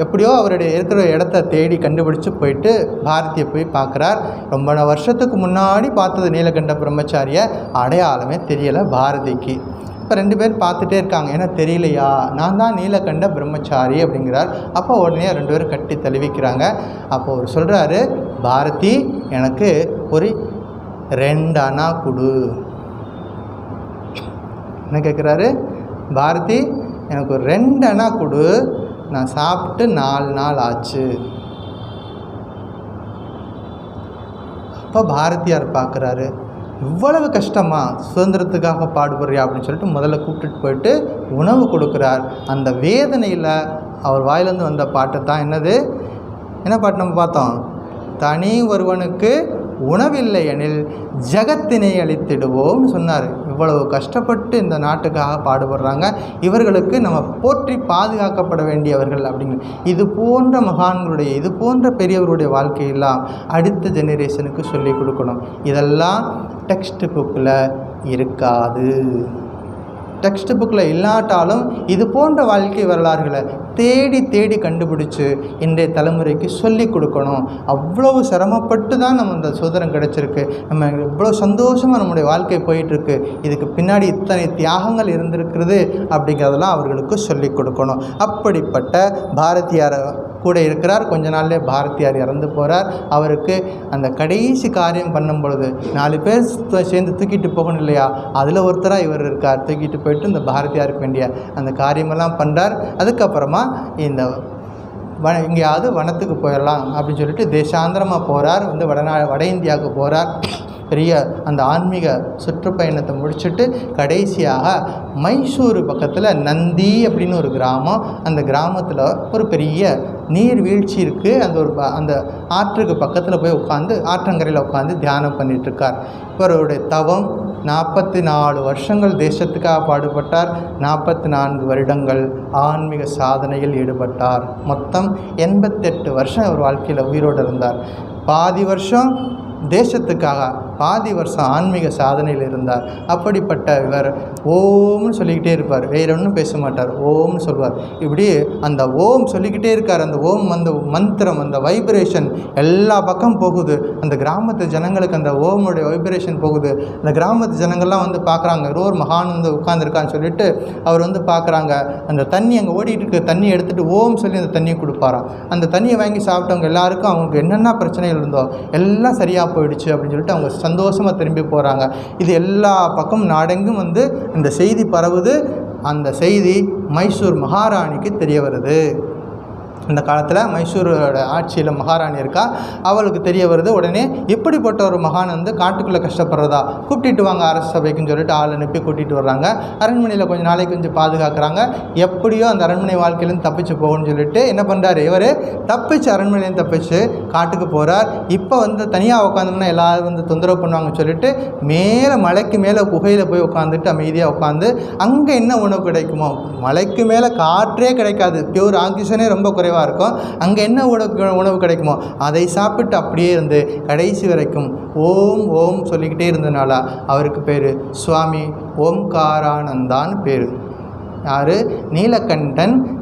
எப்படியோ அவருடைய இருக்கிற இடத்த தேடி கண்டுபிடிச்சி போயிட்டு பாரதியை போய் பார்க்குறார். ரொம்ப வருஷத்துக்கு முன்னாடி பார்த்தது நீலகண்ட பிரம்மச்சாரியை அடையாளமே தெரியலை பாரதிக்கு. இப்போ 2 பேர் பார்த்துட்டே இருக்காங்க. ஏன்னா தெரியலையா, நான் தான் நீலகண்ட பிரம்மச்சாரி அப்படிங்கிறார். அப்போ உடனே 2 பேரும் கட்டி தழுவிக்கிறாங்க. அப்போ அவர் சொல்கிறாரு, பாரதி எனக்கு ஒரு 2 அணா கொடு. என்ன கேட்குறாரு, பாரதி எனக்கு ஒரு 2 அணா கொடு, நான் சாப்பிட்டு 4 நாள் ஆச்சு. அப்போ பாரதியார் பார்க்குறாரு, இவ்வளவு கஷ்டமா, சுதந்திரத்துக்காக பாடுபடுறியா அப்படின்னு சொல்லிட்டு முதல்ல கூப்பிட்டுட்டு போயிட்டு உணவு கொடுக்குறார். அந்த வேதனையில் அவர் வாயிலேருந்து வந்த பாட்டு தான் என்னது, என்ன பாட்டு நம்ம பார்த்தோம், தனி ஒருவனுக்கு உணவில்லை எனில் ஜகத்தினை அழித்திடுவோம்னு சொன்னார். இவ்வளவு கஷ்டப்பட்டு இந்த நாட்டுக்காக பாடுபடுறாங்க. இவர்களுக்கு நம்ம போற்றி பாதுகாக்கப்பட வேண்டியவர்கள் அப்படிங்கிற இது போன்ற மகான்களுடைய, இது போன்ற பெரியவருடைய வாழ்க்கையெல்லாம் அடுத்த ஜெனரேஷனுக்கு சொல்லிக் கொடுக்கணும். இதெல்லாம் டெக்ஸ்ட் புக்கில் இருக்காது. டெக்ஸ்ட் புக்கில் இல்லாட்டாலும் இது போன்ற வாழ்க்கை வரலாறுகளை தேடி தேடி கண்டுபிடிச்சி இன்றைய தலைமுறைக்கு சொல்லி கொடுக்கணும். அவ்வளவு சிரமப்பட்டு தான் நம்ம இந்த சுதந்திரம் கிடச்சிருக்கு. நம்ம இவ்வளோ சந்தோஷமாக நம்முடைய வாழ்க்கை போயிட்டுருக்கு. இதுக்கு பின்னாடி இத்தனை தியாகங்கள் இருந்திருக்கிறது அப்படிங்கிறதெல்லாம் அவர்களுக்கு சொல்லி கொடுக்கணும். அப்படிப்பட்ட பாரதியார் கூட இருக்கிறார். கொஞ்ச நாள்லேயே பாரதியார் இறந்து போகிறார். அவருக்கு அந்த கடைசி காரியம் பண்ணும் பொழுது 4 பேர் சேர்ந்து தூக்கிட்டு போகணும் இல்லையா, அதில் ஒருத்தராக இவர் இருக்கார். தூக்கிட்டு போயிட்டு இந்த பாரதியாருக்கு வேண்டிய அந்த காரியமெல்லாம் பண்ணுறார். அதுக்கப்புறமா இந்த எங்கேயாவது வனத்துக்கு போயிடலாம் அப்படின்னு சொல்லிட்டு தேசாந்திரமாக போகிறார். வட இந்தியாவுக்கு போகிறார். பெரிய அந்த ஆன்மீக சுற்றுப்பயணத்தை முடிச்சுட்டு கடைசியாக மைசூர் பக்கத்தில் நந்தி அப்படின்னு ஒரு கிராமம். அந்த கிராமத்தில் ஒரு பெரிய நீர்வீழ்ச்சி இருக்குது. அந்த ஆற்றுக்கு பக்கத்தில் போய் உட்காந்து ஆற்றங்கரையில் உட்காந்து தியானம் பண்ணிகிட்ருக்கார். இவருடைய தவம் 44 வருஷங்கள் தேசத்துக்காக பாடுபட்டார். 44 வருடங்கள் ஆன்மீக சாதனையில் ஈடுபட்டார். மொத்தம் 88 வருஷம் அவர் வாழ்க்கையில் உயிரோடு இருந்தார். பாதி வருஷம் தேசத்துக்காக, பாதி வருஷம் ஆன்மீக சாதனையில் இருந்தார். அப்படிப்பட்ட இவர் ஓம்னு சொல்லிக்கிட்டே இருப்பார், வேற ஒன்றும் பேச மாட்டார், ஓம்னு சொல்வார். இப்படி அந்த ஓம் சொல்லிக்கிட்டே இருக்கார். அந்த ஓம், அந்த மந்திரம், அந்த வைப்ரேஷன் எல்லா பக்கம் போகுது. அந்த கிராமத்து ஜனங்களுக்கு அந்த ஓமுடைய வைப்ரேஷன் போகுது. அந்த கிராமத்து ஜனங்கள்லாம் வந்து பார்க்குறாங்க, ஒரு மகான் வந்து உட்காந்துருக்கான்னு சொல்லிட்டு அவர் வந்து பார்க்குறாங்க. அந்த தண்ணி அங்கே ஓடிட்டு இருக்க தண்ணி எடுத்துகிட்டு ஓம் சொல்லி அந்த தண்ணியை கொடுப்பாராம். அந்த தண்ணியை வாங்கி சாப்பிட்டவங்க எல்லாருக்கும் அவங்களுக்கு என்னென்ன பிரச்சனைகள் இருந்தோ எல்லாம் சரியாக போயிடுச்சு அப்படின்னு சொல்லிட்டு அவங்க சந்தோஷமாக திரும்பி போகிறாங்க. இது எல்லா பக்கம் நாடெங்கும் வந்து இந்த செய்தி பரவுது. அந்த செய்தி மைசூர் மகாராணிக்கு தெரிய வருது. இந்த காலத்தில் மைசூரோட ஆட்சியில் மகாராணி இருக்கா, அவளுக்கு தெரிய வருது. உடனே இப்படிப்பட்ட ஒரு மகான் வந்து காட்டுக்குள்ளே கஷ்டப்படுறதா, கூட்டிகிட்டு வாங்க அரசு சபைக்குன்னு சொல்லிட்டு ஆள் அனுப்பி கூட்டிகிட்டு வர்றாங்க. அரண்மனையில் கொஞ்சம் நாளைக்கு கொஞ்சம் பாதுகாக்கிறாங்க. எப்படியோ அந்த அரண்மனை வாழ்க்கையிலேருந்து தப்பிச்சு போகணும்னு சொல்லிட்டு என்ன பண்ணுறாரு, இவர் தப்பிச்சு அரண்மனையிலேருந்து தப்பிச்சு காட்டுக்கு போகிறார். இப்போ வந்து தனியாக உட்காந்தோம்னா எல்லோரும் வந்து தொந்தரவு பண்ணுவாங்கன்னு சொல்லிட்டு மேலே மலைக்கு மேலே குகையில் போய் உட்காந்துட்டு அமைதியாக உட்காந்து அங்கே என்ன உணவு கிடைக்குமோ, மலைக்கு மேலே காற்றே கிடைக்காது, பியூர் ஆக்சிஜனே ரொம்ப குறைவாக இருக்கும், அங்கே என்ன உணவு கிடைக்குமோ அதை சாப்பிட்டு அப்படியே இருந்து கடைசி வரைக்கும் ஓம் ஓம் சொல்லிக்கிட்டே இருந்தனால அவருக்கு பேர் சுவாமி ஓம்காரானந்தான்னு பேர். யார்?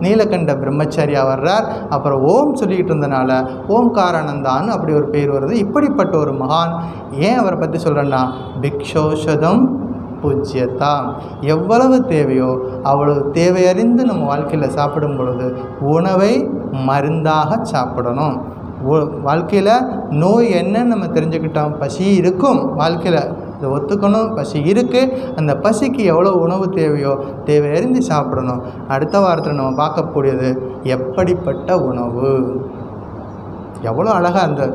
நீலகண்ட பிரம்மச்சாரியா வர்றார். அப்புறம் ஓம் சொல்லிக்கிட்டு இருந்தனால ஓம்காரானந்தான்னு அப்படி ஒரு பேர் வருது. இப்படிப்பட்ட ஒரு மகான். ஏன் அவரை பற்றி சொல்கிறேன்னா, பிக்ஷோஷதம் பூஜ்யதா, எவ்வளவு தேவையோ அவ்வளவு தேவையறிந்து நம்ம வாழ்க்கையில் சாப்பிடும் பொழுது உணவை மருந்தாக சாப்பிடணும். வாழ்க்கையில் நோய் என்னன்னு நம்ம தெரிஞ்சுக்கிட்டோம். பசி இருக்கும், வாழ்க்கையில் இதை ஒத்துக்கணும், பசி இருக்குது. அந்த பசிக்கு எவ்வளோ உணவு தேவையோ தேவையறிந்து சாப்பிடணும். அடுத்த வாரத்தில் நம்ம பார்க்கக்கூடியது எப்படிப்பட்ட உணவு. எவ்வளோ அழகாக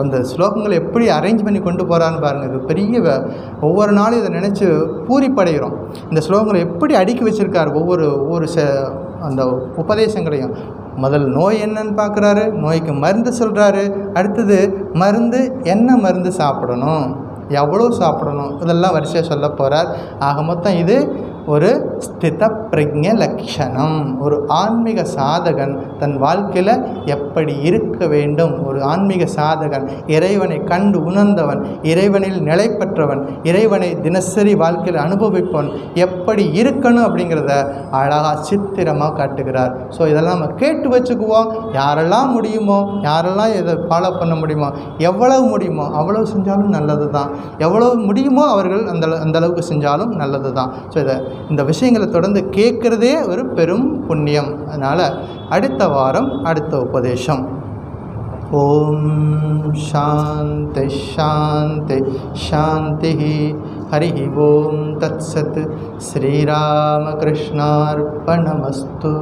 அந்த ஸ்லோகங்களை எப்படி அரேஞ்ச் பண்ணி கொண்டு போகிறான்னு பாருங்கள். இது பெரிய ஒவ்வொரு நாளும் இதை நினச்சி பூரிப்படைகிறோம். இந்த ஸ்லோகங்களை எப்படி அடுக்கி வச்சுருக்கார் ஒவ்வொரு அந்த உபதேசங்களையும். முதல் நோய் என்னன்னு பார்க்குறாரு, நோய்க்கு மருந்து சொல்கிறாரு. அடுத்தது மருந்து, என்ன மருந்து சாப்பிடணும், எவ்வளோ சாப்பிடணும், இதெல்லாம் வரிசையாக சொல்ல போகிறார். ஆக மொத்தம் இது ஒரு ஸ்தித பிரஜ்ஞ லட்சணம். ஒரு ஆன்மீக சாதகன் தன் வாழ்க்கையில் எப்படி இருக்க வேண்டும், ஒரு ஆன்மீக சாதகன் இறைவனை கண்டு உணர்ந்தவன், இறைவனில் நிலை பெற்றவன், இறைவனை தினசரி வாழ்க்கையில் அனுபவிப்பவன் எப்படி இருக்கணும் அப்படிங்கிறத அழகாக சித்திரமாக காட்டுகிறார். ஸோ இதெல்லாம் நம்ம கேட்டு வச்சுக்குவோம். யாரெல்லாம் முடியுமோ, யாரெல்லாம் இதை ஃபாலோ பண்ண முடியுமோ, எவ்வளவு முடியுமோ அவ்வளவு செஞ்சாலும் நல்லது தான். எவ்வளவு முடியுமோ அவர்கள் அந்த அளவுக்கு செஞ்சாலும் நல்லது தான். ஸோ இந்த விஷயங்களை தொடர்ந்து கேட்குறதே ஒரு பெரும் புண்ணியம். அதனால் அடுத்த வாரம் அடுத்த உபதேசம். ஓம் சாந்தி சாந்தி சாந்தி. ஹரி ஓம் தத்சத். ஸ்ரீராமகிருஷ்ணார்ப்பணமஸ்து.